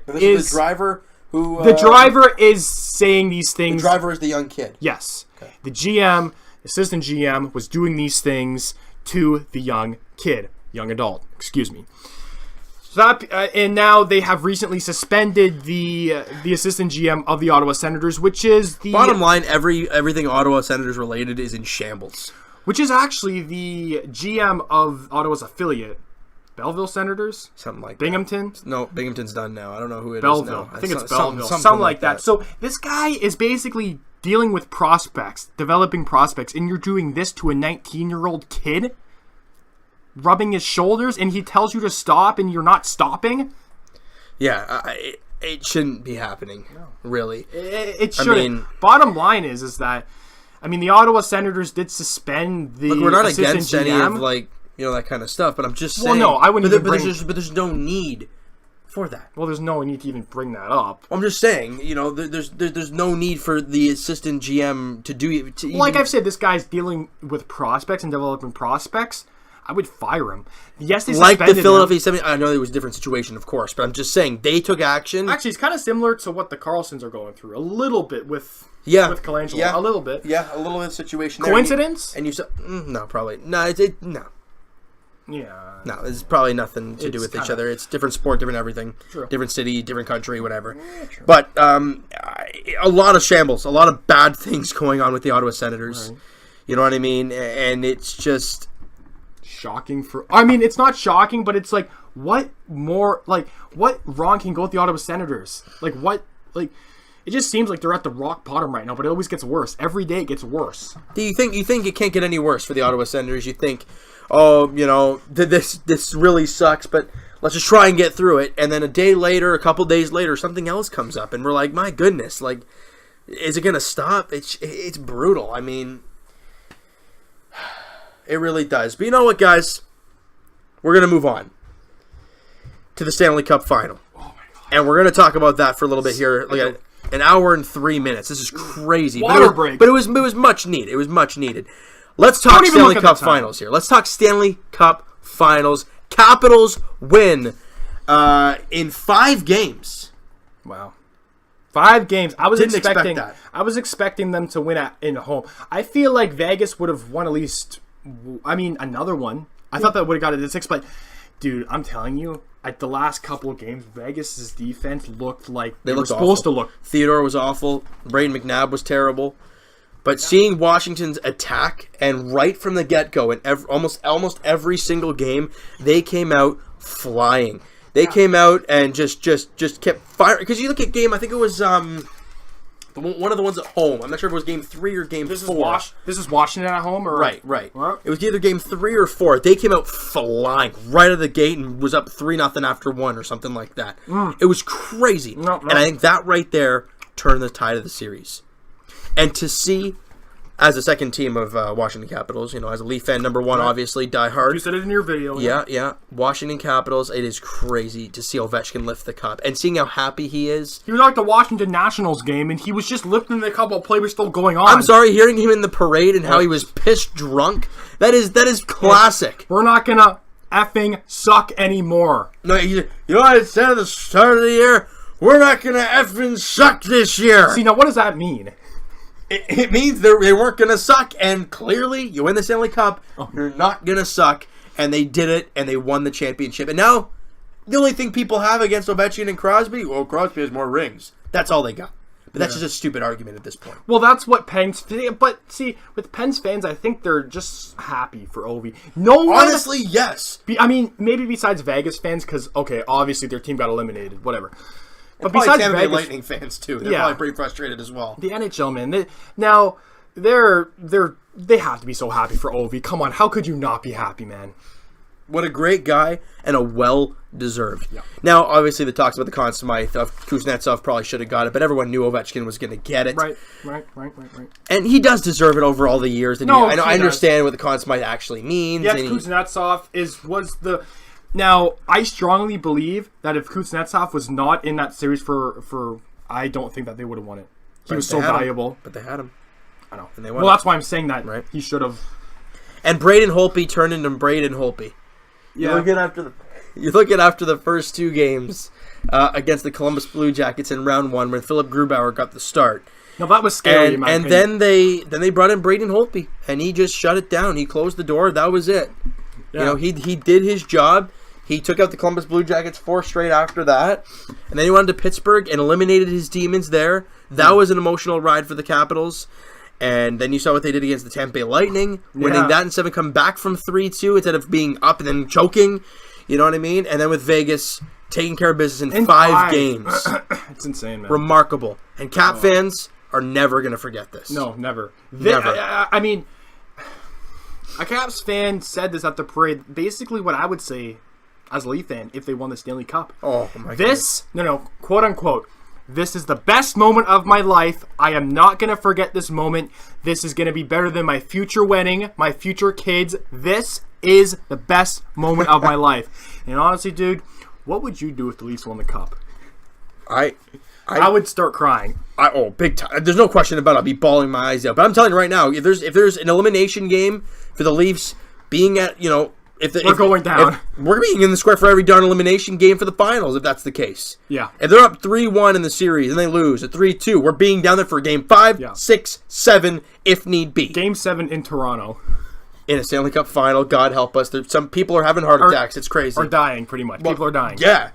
is the driver who... The driver is saying these things. The driver is the young kid. Yes. Okay. The GM, assistant GM, was doing these things to the young kid. Young adult, excuse me. And now they have recently suspended the assistant GM of the Ottawa Senators, which is the... Bottom line, everything Ottawa Senators related is in shambles. Which is actually the GM of Ottawa's affiliate. Belleville Senators? Something like Binghamton? That. No, Binghamton's done now. I don't know who it Belleville. is now. I think it's Belleville. Something like that. So this guy is basically dealing with prospects, developing prospects, and you're doing this to a 19-year-old kid? Rubbing his shoulders, and he tells you to stop, and you're not stopping? Yeah, it shouldn't be happening, really. It shouldn't. Bottom line is that, the Ottawa Senators did suspend the... Look, we're not against GM. any of, that kind of stuff, but I'm just saying... Well, no, I wouldn't but there's no need for that. Well, there's no need to even bring that up. I'm just saying, there's no need for the assistant GM to do... Like I've said, this guy's dealing with prospects and developing prospects. I would fire him. Yes, they suspended like the Philadelphia 70. I know there was a different situation, of course, but I'm just saying they took action. Actually, it's kind of similar to what the Karlssons are going through. A little bit with Colangelo. Yeah. A little bit. Yeah, a little bit of situation Coincidence? there. And you said, no, probably. No, no. Yeah. No, it's probably nothing to do with each other. It's different sport, different everything. True. Different city, different country, whatever. True. But a lot of shambles, a lot of bad things going on with the Ottawa Senators. Right. You know what I mean? And it's just... shocking I mean, it's not shocking, but it's like, what wrong can go with the Ottawa Senators? It just seems like they're at the rock bottom right now, but it always gets worse. Every day it gets worse. Do you think it can't get any worse for the Ottawa Senators? You think, oh, this really sucks, but let's just try and get through it. And then a couple days later, something else comes up, and we're like, my goodness, like, is it gonna stop? It's brutal. I mean, it really does. But you know what, guys? We're gonna move on to the Stanley Cup Final, and we're gonna talk about that for a little bit here. Like an hour and 3 minutes. This is crazy. Water break. But it was much needed. It was much needed. Let's talk Stanley Cup Finals here. Let's talk Stanley Cup Finals. Capitals win in 5 games. Wow. 5 games. I was Didn't expect that. I was expecting them to win in home. I feel like Vegas would have won at least, another one. I thought that would have got it at 6, but dude, I'm telling you, at the last couple of games, Vegas' defense looked like they were supposed to look. Theodore was awful. Braden McNabb was terrible. But seeing Washington's attack, and right from the get-go, in almost every single game, they came out flying. They came out and just kept firing. Because you look at game, I think it was one of the ones at home. I'm not sure if it was game 3 or game 4. This is Washington at home? Or Right. What? It was either game 3 or 4. They came out flying right out of the gate and was up 3-0 after 1 or something like that. It was crazy. No. And I think that right there turned the tide of the series. And to see, as a second team of Washington Capitals, as a Leaf fan, number 1, obviously, die hard. You said it in your video. Yeah. Washington Capitals, it is crazy to see Ovechkin lift the cup. And seeing how happy he is. He was at the Washington Nationals game, and he was just lifting the cup while play was still going on. I'm sorry, hearing him in the parade and how he was pissed drunk, that is classic. We're not going to effing suck anymore. No, you know what I said at the start of the year? We're not going to effing suck this year. See, now what does that mean? It means they weren't going to suck, and clearly, you win the Stanley Cup, you're not going to suck, and they did it, and they won the championship. And now, the only thing people have against Ovechkin and Crosby, well, Crosby has more rings. That's all they got. But that's just a stupid argument at this point. Well, that's what Pens... But, see, with Pens fans, I think they're just happy for Ovi. Honestly, yes. Maybe besides Vegas fans, because, okay, obviously their team got eliminated, whatever. But besides Tampa Bay Lightning fans too, they're probably pretty frustrated as well. The NHL, man, they have to be so happy for Ovi. Come on, how could you not be happy, man? What a great guy and a well-deserved. Yeah. Now, obviously, the talks about the Conn Smythe of Kuznetsov probably should have got it, but everyone knew Ovechkin was going to get it. Right. And he does deserve it over all the years. And I understand what the Conn Smythe actually means. Yes, Kuznetsov was the. Now, I strongly believe that if Kuznetsov was not in that series for I don't think that they would have won it. He was so valuable. But they had him. I know. And they won. Well, that's why I'm saying that. Right. He should have. And Braden Holtby turned into Braden Holtby. Yeah. You're looking after the first 2 games against the Columbus Blue Jackets in round 1 when Philip Grubauer got the start. No, that was scary. And then they brought in Braden Holtby, and he just shut it down. He closed the door. That was it. Yeah. He did his job. He took out the Columbus Blue Jackets 4 straight after that. And then he went to Pittsburgh and eliminated his demons there. That was an emotional ride for the Capitals. And then you saw what they did against the Tampa Bay Lightning, winning that in 7, come back from 3-2 instead of being up and then choking. You know what I mean? And then with Vegas, taking care of business in 5 games. It's insane, man. Remarkable. And Cap fans are never going to forget this. No, never. Never. A Caps fan said this at the parade. Basically what I would say as a Leaf fan if they won the Stanley Cup. Oh, my God. Quote unquote. This is the best moment of my life. I am not going to forget this moment. This is going to be better than my future wedding, my future kids. This is the best moment of my life. And honestly, dude, what would you do if the Leafs won the Cup? I would start crying. Big time. There's no question about it. I'll be bawling my eyes out. But I'm telling you right now, if there's an elimination game for the Leafs being at, we're going down. We're being in the square for every darn elimination game for the finals, if that's the case. Yeah. If they're up 3-1 in the series and they lose at 3-2, we're being down there for game 5, 6, 7, if need be. Game 7 in Toronto. in a Stanley Cup final. God help us. Some people are having heart attacks. It's crazy. Or dying, pretty much. People are dying. Yeah.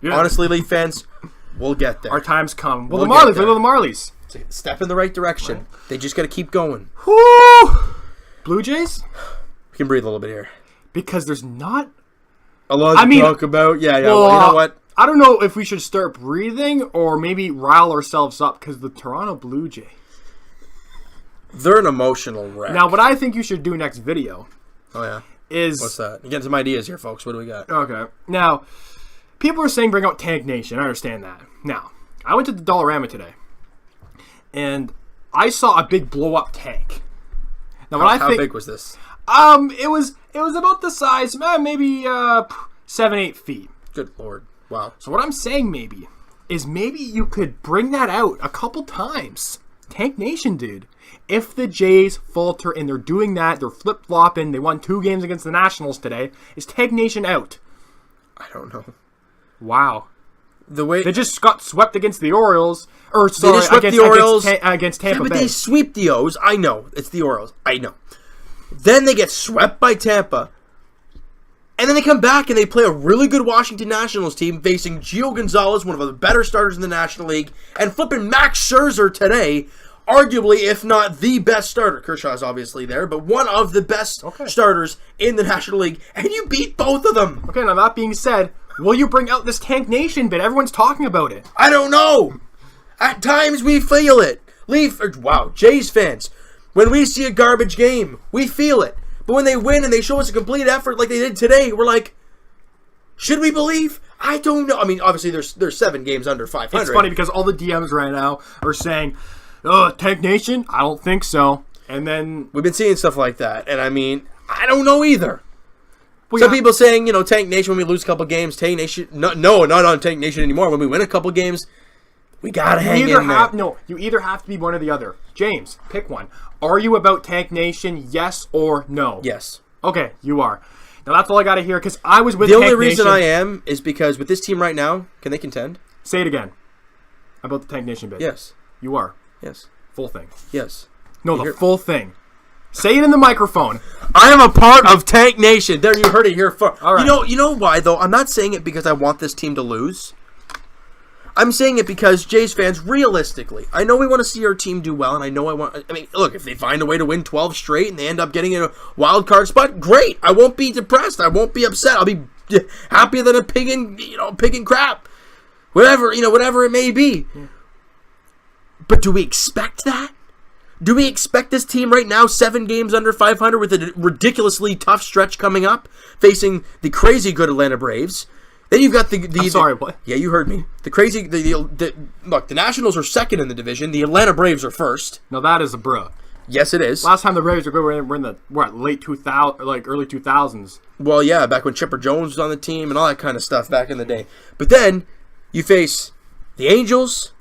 Honestly, Leaf fans, we'll get there. Our time's come. Well, We'll the get Marlies. there. Look at the Marlies. Step in the right direction. Right. They just got to keep going. Whoo! Blue Jays? We can breathe a little bit here. Because there's not a lot to talk about. Yeah. Well, you know what? I don't know if we should start breathing or maybe rile ourselves up because the Toronto Blue Jays. They're an emotional wreck. Now, what I think you should do next video. Oh, yeah. Is. What's that? You getting some ideas here, folks. What do we got? Okay. Now, people are saying bring out Tank Nation. I understand that. Now, I went to the Dollarama today. And I saw a big blow up tank. Now, How big was this? It was about the size, maybe 7-8 feet. Good Lord. Wow. So what I'm saying maybe you could bring that out a couple times. Tank Nation, dude. If the Jays falter and they're doing that, they're flip-flopping, they won 2 games against the Nationals today, is Tank Nation out? I don't know. Wow. The way they just got swept against the Orioles, against Tampa Bay. But they sweep the O's. I know. It's the Orioles. I know. Then they get swept by Tampa. And then they come back and they play a really good Washington Nationals team facing Gio Gonzalez, one of the better starters in the National League, and flipping Max Scherzer today, arguably, if not the best starter. Kershaw's obviously there, but one of the best starters in the National League, and you beat both of them. Okay, now that being said, will you bring out this Tank Nation bit? Everyone's talking about it. I don't know. At times we feel it. Jays fans, when we see a garbage game, we feel it. But when they win and they show us a complete effort like they did today, we're like, should we believe? I don't know. I mean, obviously there's 7 games under 500. It's funny because all the DMs right now are saying, "Oh, Tank Nation? I don't think so." And then we've been seeing stuff like that, and I mean, I don't know either. Some people saying, Tank Nation when we lose a couple games. Tank Nation, no, not on Tank Nation anymore. When we win a couple games, we gotta hang in there. You either have to be one or the other. James, pick one. Are you about Tank Nation? Yes or no? Yes. Okay, you are. Now that's all I gotta hear because I was with the Tank only reason Nation. I am is because with this team right now, can they contend? Say it again. About the Tank Nation bit. Yes. You are. Yes. Full thing. Yes. No, the full thing. Say it in the microphone. I am a part of Tank Nation. There, you heard it here first. All right. You know why though? I'm not saying it because I want this team to lose. I'm saying it because Jays fans, realistically, I know we want to see our team do well, and I mean, look, if they find a way to win 12 straight and they end up getting in a wild card spot, great. I won't be depressed. I won't be upset. I'll be happier than a pig in crap. Whatever it may be. Yeah. But do we expect that? Do we expect this team right now, 7 games under 500 with a ridiculously tough stretch coming up, facing the crazy good Atlanta Braves? Then you've got I'm sorry, what? Yeah, you heard me. Look, the Nationals are second in the division. The Atlanta Braves are first. No, that is a bruh. Yes, it is. Last time the Braves were good, we're in the late 2000s, like early 2000s. Well, yeah, back when Chipper Jones was on the team and all that kind of stuff back in the day. But then you face the Angels.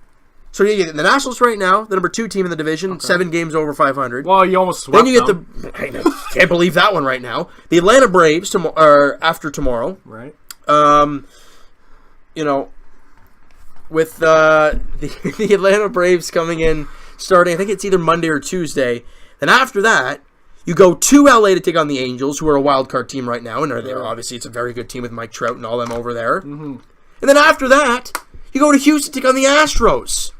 So you get the Nationals right now, the number 2 team in the division, 7 games over 500. Well, you almost swept Then you get I can't believe that one right now. The Atlanta Braves after tomorrow. Right. With the Atlanta Braves coming in starting, I think it's either Monday or Tuesday. Then after that, you go to LA to take on the Angels, who are a wild card team right now, and are there. Obviously, it's a very good team with Mike Trout and all them over there. Mm-hmm. And then after that, you go to Houston to take on the Astros.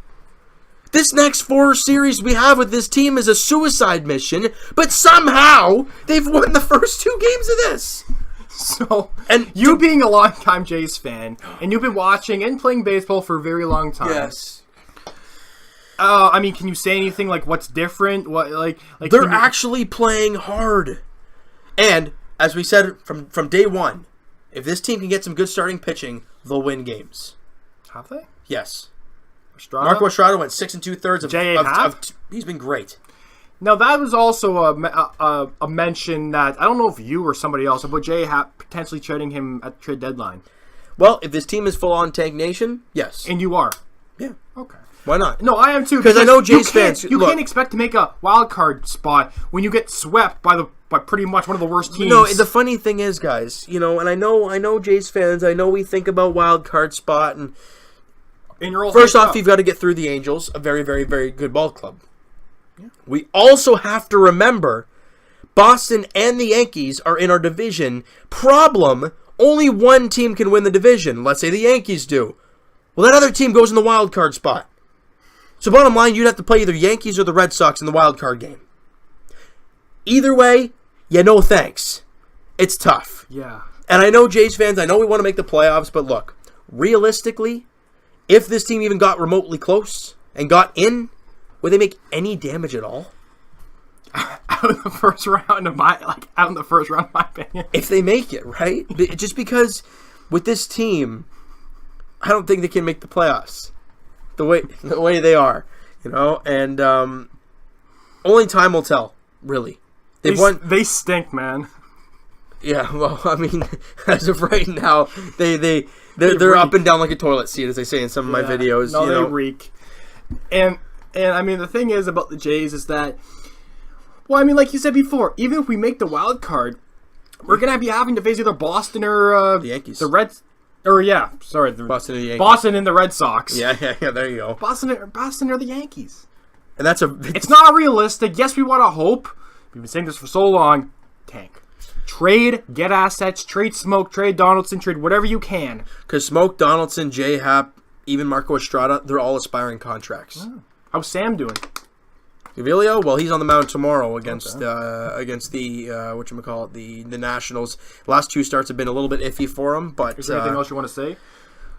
This next 4 series we have with this team is a suicide mission, but somehow they've won the first 2 games of this. So, and you being a longtime Jays fan, and you've been watching and playing baseball for a very long time. Yes. I mean, can you say anything like what's different? What like they're actually playing hard, and as we said from day one, if this team can get some good starting pitching, they'll win games. Have they? Yes. Estrada? Marco Estrada went 6 2/3 of he's been great. Now, that was also a mention that, I don't know if you or somebody else, about Jay potentially trading him at the trade deadline. Well, if this team is full-on Tank Nation, yes. And you are? Yeah. Okay. Why not? No, I am too. Because I know Jays fans... You can't expect to make a wild card spot when you get swept by pretty much one of the worst teams. No, the funny thing is, guys, and I know Jays fans, I know we think about wild card spot, and first off, you've got to get through the Angels, a very, very, very good ball club. Yeah. We also have to remember, Boston and the Yankees are in our division. Problem, only one team can win the division. Let's say the Yankees do. Well, that other team goes in the wild card spot. So bottom line, you'd have to play either Yankees or the Red Sox in the wild card game. Either way, no thanks. It's tough. Yeah. And I know Jays fans, I know we want to make the playoffs, but look, realistically, if this team even got remotely close and got in, would they make any damage at all? Out in the first round, in my opinion. If they make it, right? Just because with this team, I don't think they can make the playoffs the way they are, and only time will tell, really. They stink, man. Yeah, well, I mean, as of right now, they're up and down like a toilet seat, as they say in some of my videos. No, they reek. And I mean, the thing is about the Jays is that, well, I mean, like you said before, even if we make the wild card, we're gonna be having to face either Boston or the Yankees, the Reds, or Boston or the Yankees, Boston and the Red Sox. Yeah. There you go. Boston or the Yankees. And it's not realistic. Yes, we want to hope. We've been saying this for so long. Tank. Trade, get assets, trade Smoke, trade Donaldson, trade whatever you can. Because Smoke, Donaldson, J Happ, even Marco Estrada, they're all aspiring contracts. Oh. How's Sam doing? Gavilio? Well, he's on the mound tomorrow against the the Nationals. Last two starts have been a little bit iffy for him, but is there anything else you want to say?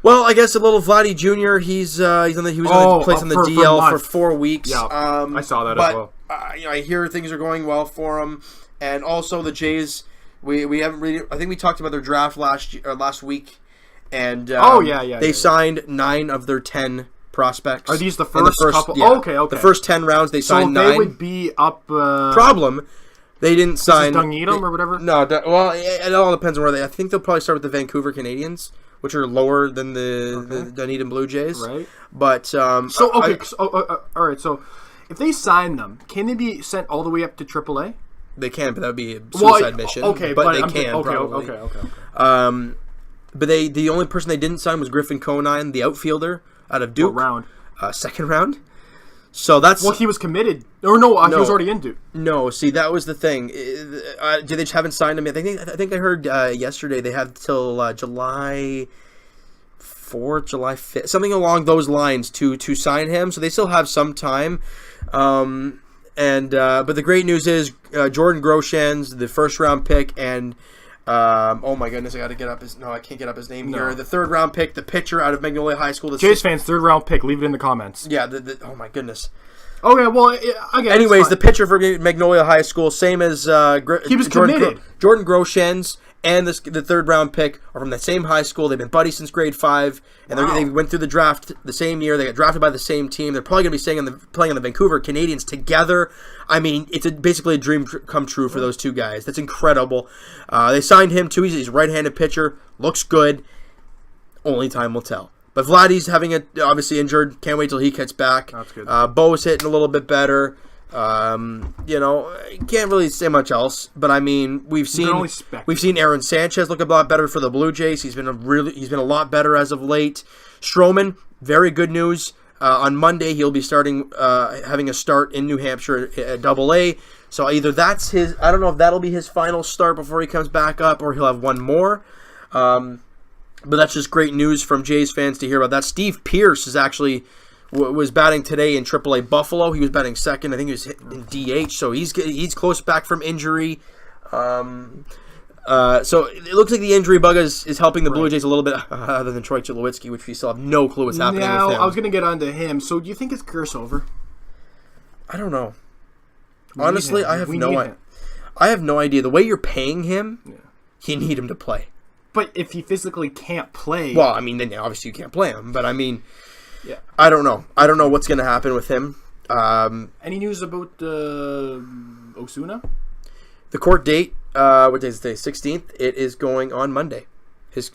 Well, I guess a little Vladdy Jr. He was on the DL for 4 weeks. Yeah, I saw that as well. I hear things are going well for him, and also the Jays. We haven't really. I think we talked about their draft last week, and they signed 9 of their 10 prospects. Are these the first couple? Yeah. Oh, okay. The first 10 rounds they signed 9. They would be up. Problem, they didn't sign Dunedin or whatever. No, well, it all depends on where they. I think they'll probably start with the Vancouver Canadians, which are lower than the Dunedin Blue Jays. Right. But all right. So if they sign them, can they be sent all the way up to AAA? They can, but that would be a suicide mission. Okay, but they can probably. Okay. But the only person they didn't sign was Griffin Conine, the outfielder out of Duke. What round? Second round. So that's... Well, he was committed. Or no, he was already in Duke. No, see, that was the thing. They just haven't signed him yet. I think I heard yesterday they have till July 4th, July 5th, something along those lines to sign him. So they still have some time. But the great news is Jordan Groshans, the first round pick, and oh my goodness, I can't get up his name here. The third round pick, the pitcher out of Magnolia High School. Jays fans, third round pick. Leave it in the comments. Yeah. Oh my goodness. Okay. Well, again. Anyways, the pitcher for Magnolia High School, same as he was committed. Jordan Groshans and the third round pick are from the same high school. They've been buddies since grade 5, and they went through the draft the same year. They got drafted by the same team. They're probably going to be playing on the Vancouver Canadians together. I mean, it's basically a dream come true for those two guys. That's incredible. They signed him too. He's a right-handed pitcher. Looks good. Only time will tell. But Vladdy's obviously injured. Can't wait till he gets back. That's good. Bo's hitting a little bit better. Can't really say much else, but I mean, we've seen Aaron Sanchez look a lot better for the Blue Jays. He's been a lot better as of late. Stroman, very good news. On Monday, he'll be having a start in New Hampshire at AA. So either that's his. I don't know if that'll be his final start before he comes back up, or he'll have one more. But that's just great news from Jays fans to hear about that. Steve Pearce is actually. Was batting today in AAA Buffalo. He was batting second. I think he was in DH, so he's close back from injury. So it looks like the injury bug is helping the Blue Jays a little bit, other than Troy Tulowitzki, which we still have no clue what's happening with him. I was going to get onto him. So do you think his career's over? I don't know. Honestly, I have no idea. I have no idea. The way you're paying him, you need him to play. But if he physically can't play... Well, I mean, then obviously you can't play him. But I mean... Yeah, I don't know. I don't know what's going to happen with him. Any news about Osuna? The court date, what day is it today? 16th. It is going on Monday. He's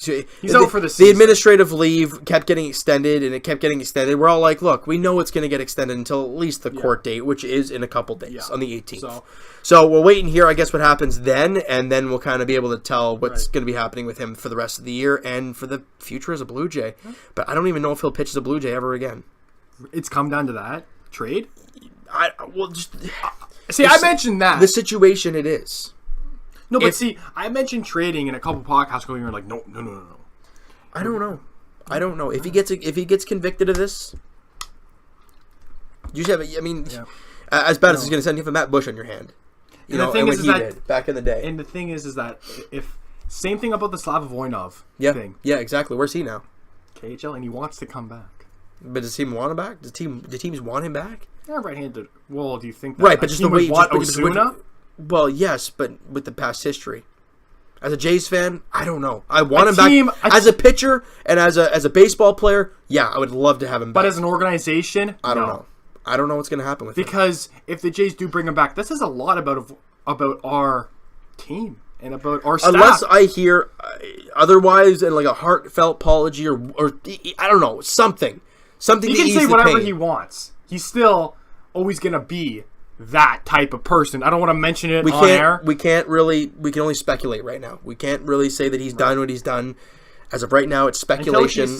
out for the season. The administrative leave kept getting extended, and it kept getting extended. We're all like, look, we know it's going to get extended until at least the court date, which is in a couple days, on the 18th. So we'll wait and hear, I guess, what happens then, and then we'll kind of be able to tell what's going to be happening with him for the rest of the year and for the future as a Blue Jay. But I don't even know if he'll pitch as a Blue Jay ever again. It's come down to that? Trade? See, I mentioned that. The situation it is. No, but see, I mentioned trading in a couple podcasts ago. You're like, no. I don't know if he gets convicted of this. You should have. I mean, as bad as he's going to send you for Matt Bush on your hand. You know, and what he did back in the day. And the thing is that if same thing about the Slava Voinov thing. Yeah, exactly. Where's he now? KHL, and he wants to come back. But does the team want him back? Do teams want him back? Yeah, right-handed. Well, do you think that right? But just the way want Osuna? Well, yes, but with the past history. As a Jays fan, I don't know. I want him back as a pitcher and as a baseball player. Yeah, I would love to have him back. But as an organization, I don't know. I don't know what's going to happen with him. Because if the Jays do bring him back, this says a lot about our team and about our staff. Unless I hear otherwise and like a heartfelt apology or I don't know, something he to can ease say the whatever pain. he wants. He's still always going to be that type of person. I don't want to mention it on air. We can only speculate right now. We can't really say that he's done what he's done. As of right now, it's speculation.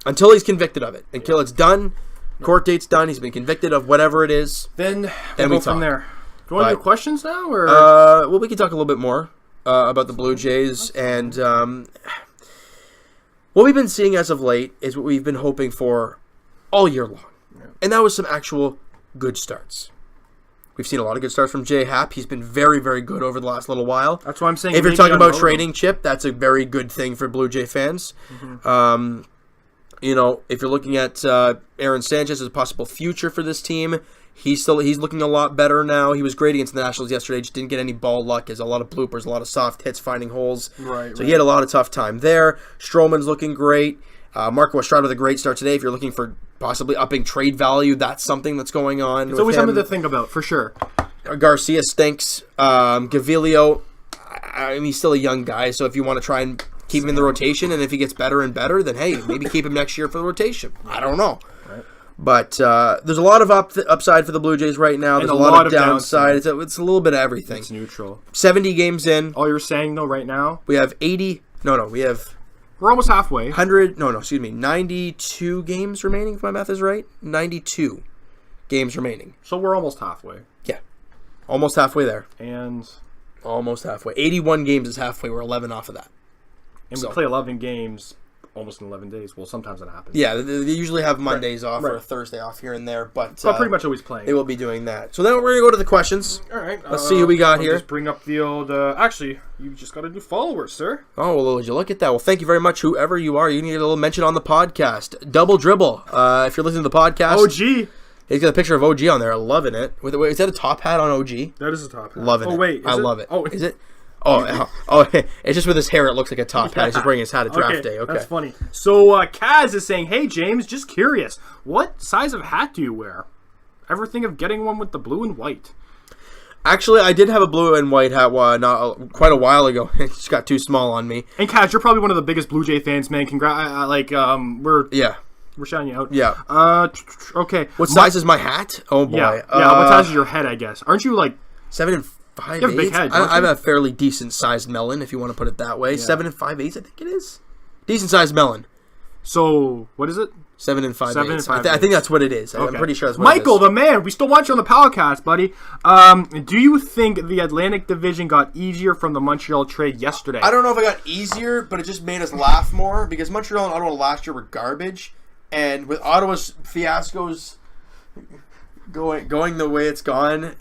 Until he's convicted of it. Until it's done, court date's done, he's been convicted of whatever it is. Then we'll go from there. Do you want to do questions now? Or? Well, we can talk a little bit more about the Blue Jays. And what we've been seeing as of late is what we've been hoping for all year long. Yeah. And that was some actual good starts. We've seen a lot of good starts from Jay Happ. He's been very, very good over the last little while. That's what I'm saying. If you're talking about trading Chip, that's a very good thing for Blue Jay fans. Mm-hmm. If you're looking at Aaron Sanchez as a possible future for this team, he's looking a lot better now. He was great against the Nationals yesterday. Just didn't get any ball luck. There's a lot of bloopers, a lot of soft hits, finding holes. So he had a lot of tough time there. Stroman's looking great. Marco Estrada with a great start today. If you're looking for possibly upping trade value, that's something that's going on. It's always something to think about, for sure. Garcia stinks. Gavilio, he's still a young guy, so if you want to try and keep him in the rotation, and if he gets better and better, then hey, maybe keep him next year for the rotation. I don't know. Right. But there's a lot of upside for the Blue Jays right now. There's a lot of downside. It's a little bit of everything. It's neutral. 70 games in. All you're saying, though, right now? We have 80. No, we have... We're almost halfway. 92 games remaining, if my math is right. 92 games remaining. So we're almost halfway. Yeah. Almost halfway there. And? Almost halfway. 81 games is halfway. We're 11 off of that. And we play 11 games almost in 11 days. Well, sometimes it happens. Yeah, they usually have Mondays off or a Thursday off here and there. But pretty much always playing. They will be doing that. So then we're going to go to the questions. All right. Let's see who we got here. Just bring up the old... actually, you just got a new follower, sir. Oh, well, would you look at that? Well, thank you very much, whoever you are. You need a little mention on the podcast. Double Dribble. If you're listening to the podcast... OG. He's got a picture of OG on there. Loving it. Wait, is that a top hat on OG? That is a top hat. Loving it. Oh, wait. I love it. Oh, is it? Oh, it's just with his hair, it looks like a top hat. He's just wearing his hat at draft day. Okay. That's funny. So, Kaz is saying, hey, James, just curious. What size of hat do you wear? Ever think of getting one with the blue and white? Actually, I did have a blue and white hat quite a while ago. It just got too small on me. And, Kaz, you're probably one of the biggest Blue Jay fans, man. We're shouting you out. Yeah. Okay. What size is my hat? Oh, boy. Yeah, what size is your head, I guess? Aren't you, 7 5/8. You have a big head, I have a fairly decent sized melon, if you want to put it that way. 7 5/8, I think it is. Decent sized melon. So what is it? 7 5/8. 7 5/8. I think that's what it is. Okay. I'm pretty sure that's what Michael, it is. the man, we still want you on the podcast, buddy. Do you think the Atlantic Division got easier from the Montreal trade yesterday? I don't know if it got easier, but it just made us laugh more because Montreal and Ottawa last year were garbage, and with Ottawa's fiascos going the way it's gone,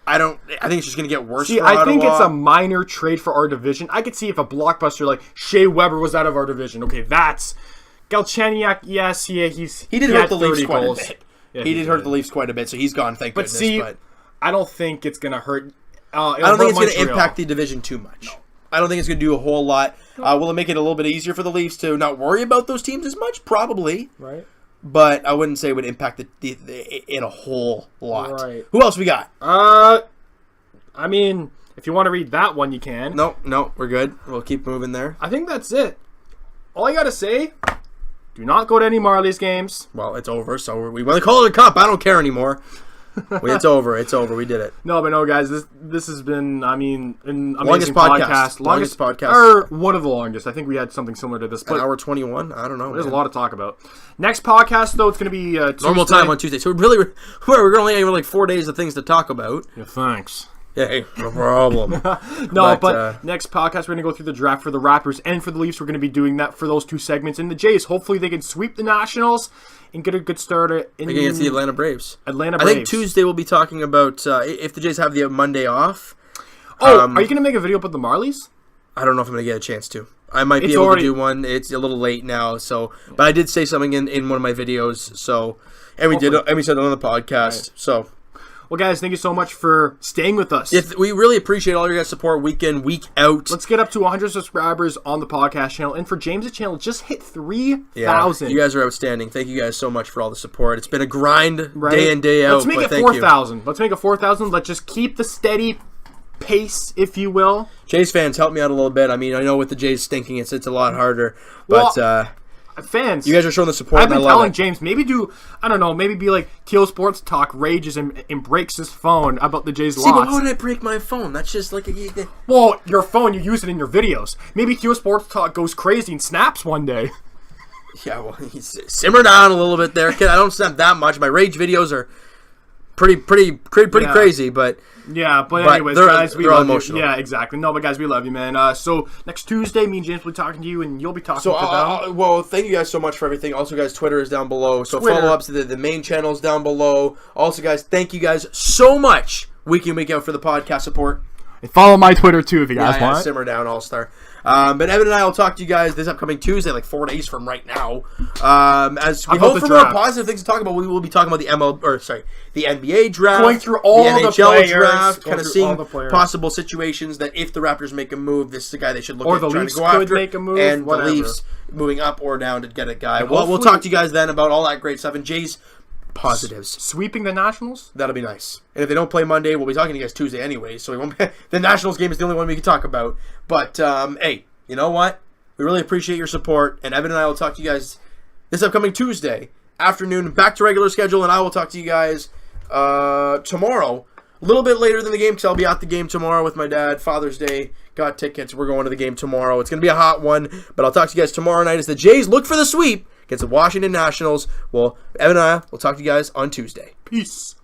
I think it's just going to get worse for Ottawa. I think it's a minor trade for our division. I could see if a blockbuster like Shea Weber was out of our division. Okay, that's... Galchenyuk, yes, he did hurt the Leafs quite goals. a bit. Yeah, he did hurt the Leafs quite a bit, so he's gone, thank goodness. But I don't think it's going to hurt... I don't think it's going to impact the division too much. No. I don't think it's going to do a whole lot. Will it make it a little bit easier for the Leafs to not worry about those teams as much? Probably. Right. But I wouldn't say it would impact it a whole lot. Right. Who else we got? I mean, if you want to read that one, you can. No, we're good. We'll keep moving there. I think that's it. All I got to say, do not go to any Marlies games. Well, it's over, so we won the Calder Cup. I don't care anymore. It's over. It's over. We did it. No, but no, guys, this has been, I mean, an Longest amazing podcast. Longest podcast. Or one of the longest. I think we had something similar to this. But An hour 21? I don't know. there's a lot to talk about. Next podcast, though, it's going to be Normal Tuesday. time on Tuesday. So we're only having like 4 days of things to talk about. Yeah, thanks. Yeah, hey, no problem. But next podcast, we're going to go through the draft for the Raptors and for the Leafs. We're going to be doing that for those two segments. And the Jays, hopefully they can sweep the Nationals and get a good start against the Atlanta Braves. I think Tuesday we'll be talking about if the Jays have the Monday off. Are you going to make a video about the Marlies? I don't know if I'm going to get a chance to. I might be able to do one. It's a little late now, but I did say something in one of my videos. And we said it on the podcast. Right. So. Well, guys, thank you so much for staying with us. We really appreciate all your guys' support week in, week out. Let's get up to 100 subscribers on the podcast channel. And for James' channel, just hit 3,000. Yeah, you guys are outstanding. Thank you guys so much for all the support. It's been a grind day in, day out. Let's make it 4,000. Let's make it 4,000. Let's just keep the steady pace, if you will. Jays fans, help me out a little bit. I mean, I know with the Jays stinking, it's a lot harder. But fans, you guys are showing the support. I've been telling James, maybe be like Teal Sports Talk rages and breaks his phone about the Jays' loss. But why would I break my phone? That's just like well, your phone, you use it in your videos. Maybe Teal Sports Talk goes crazy and snaps one day. Yeah, well, simmer down a little bit there, kid. I don't snap that much. My rage videos are pretty crazy, but. Yeah, but anyways, guys, we they're love emotional. you. Yeah, exactly. No, but guys, we love you, man. So next Tuesday, me and James will be talking to you, and you'll be talking to them. Well, thank you guys so much for everything. Also, guys, Twitter is down below. So follow up to the main channels down below. Also, guys, thank you guys so much week in, week out for the podcast support. And follow my Twitter, too, if you guys want. Simmer down, All-Star. But Evan and I will talk to you guys this upcoming Tuesday, like 4 days from right now. As we hope for more positive things to talk about, we will be talking about the NBA draft, going through all the NHL players, draft, kind of seeing possible situations that if the Raptors make a move, this is the guy they should look at. Or the Leafs could make a move, and whatever. The Leafs moving up or down to get a guy. We'll talk to you guys then about all that great stuff. And Jay's positives. Sweeping the Nationals? That'll be nice. And if they don't play Monday, we'll be talking to you guys Tuesday anyway, so we won't the Nationals game is the only one we can talk about. But, hey, you know what? We really appreciate your support, and Evan and I will talk to you guys this upcoming Tuesday afternoon, back to regular schedule, and I will talk to you guys tomorrow, a little bit later than the game, because I'll be at the game tomorrow with my dad. Father's Day, got tickets. We're going to the game tomorrow. It's going to be a hot one, but I'll talk to you guys tomorrow night as the Jays look for the sweep against the Washington Nationals. Well, Evan and I will talk to you guys on Tuesday. Peace.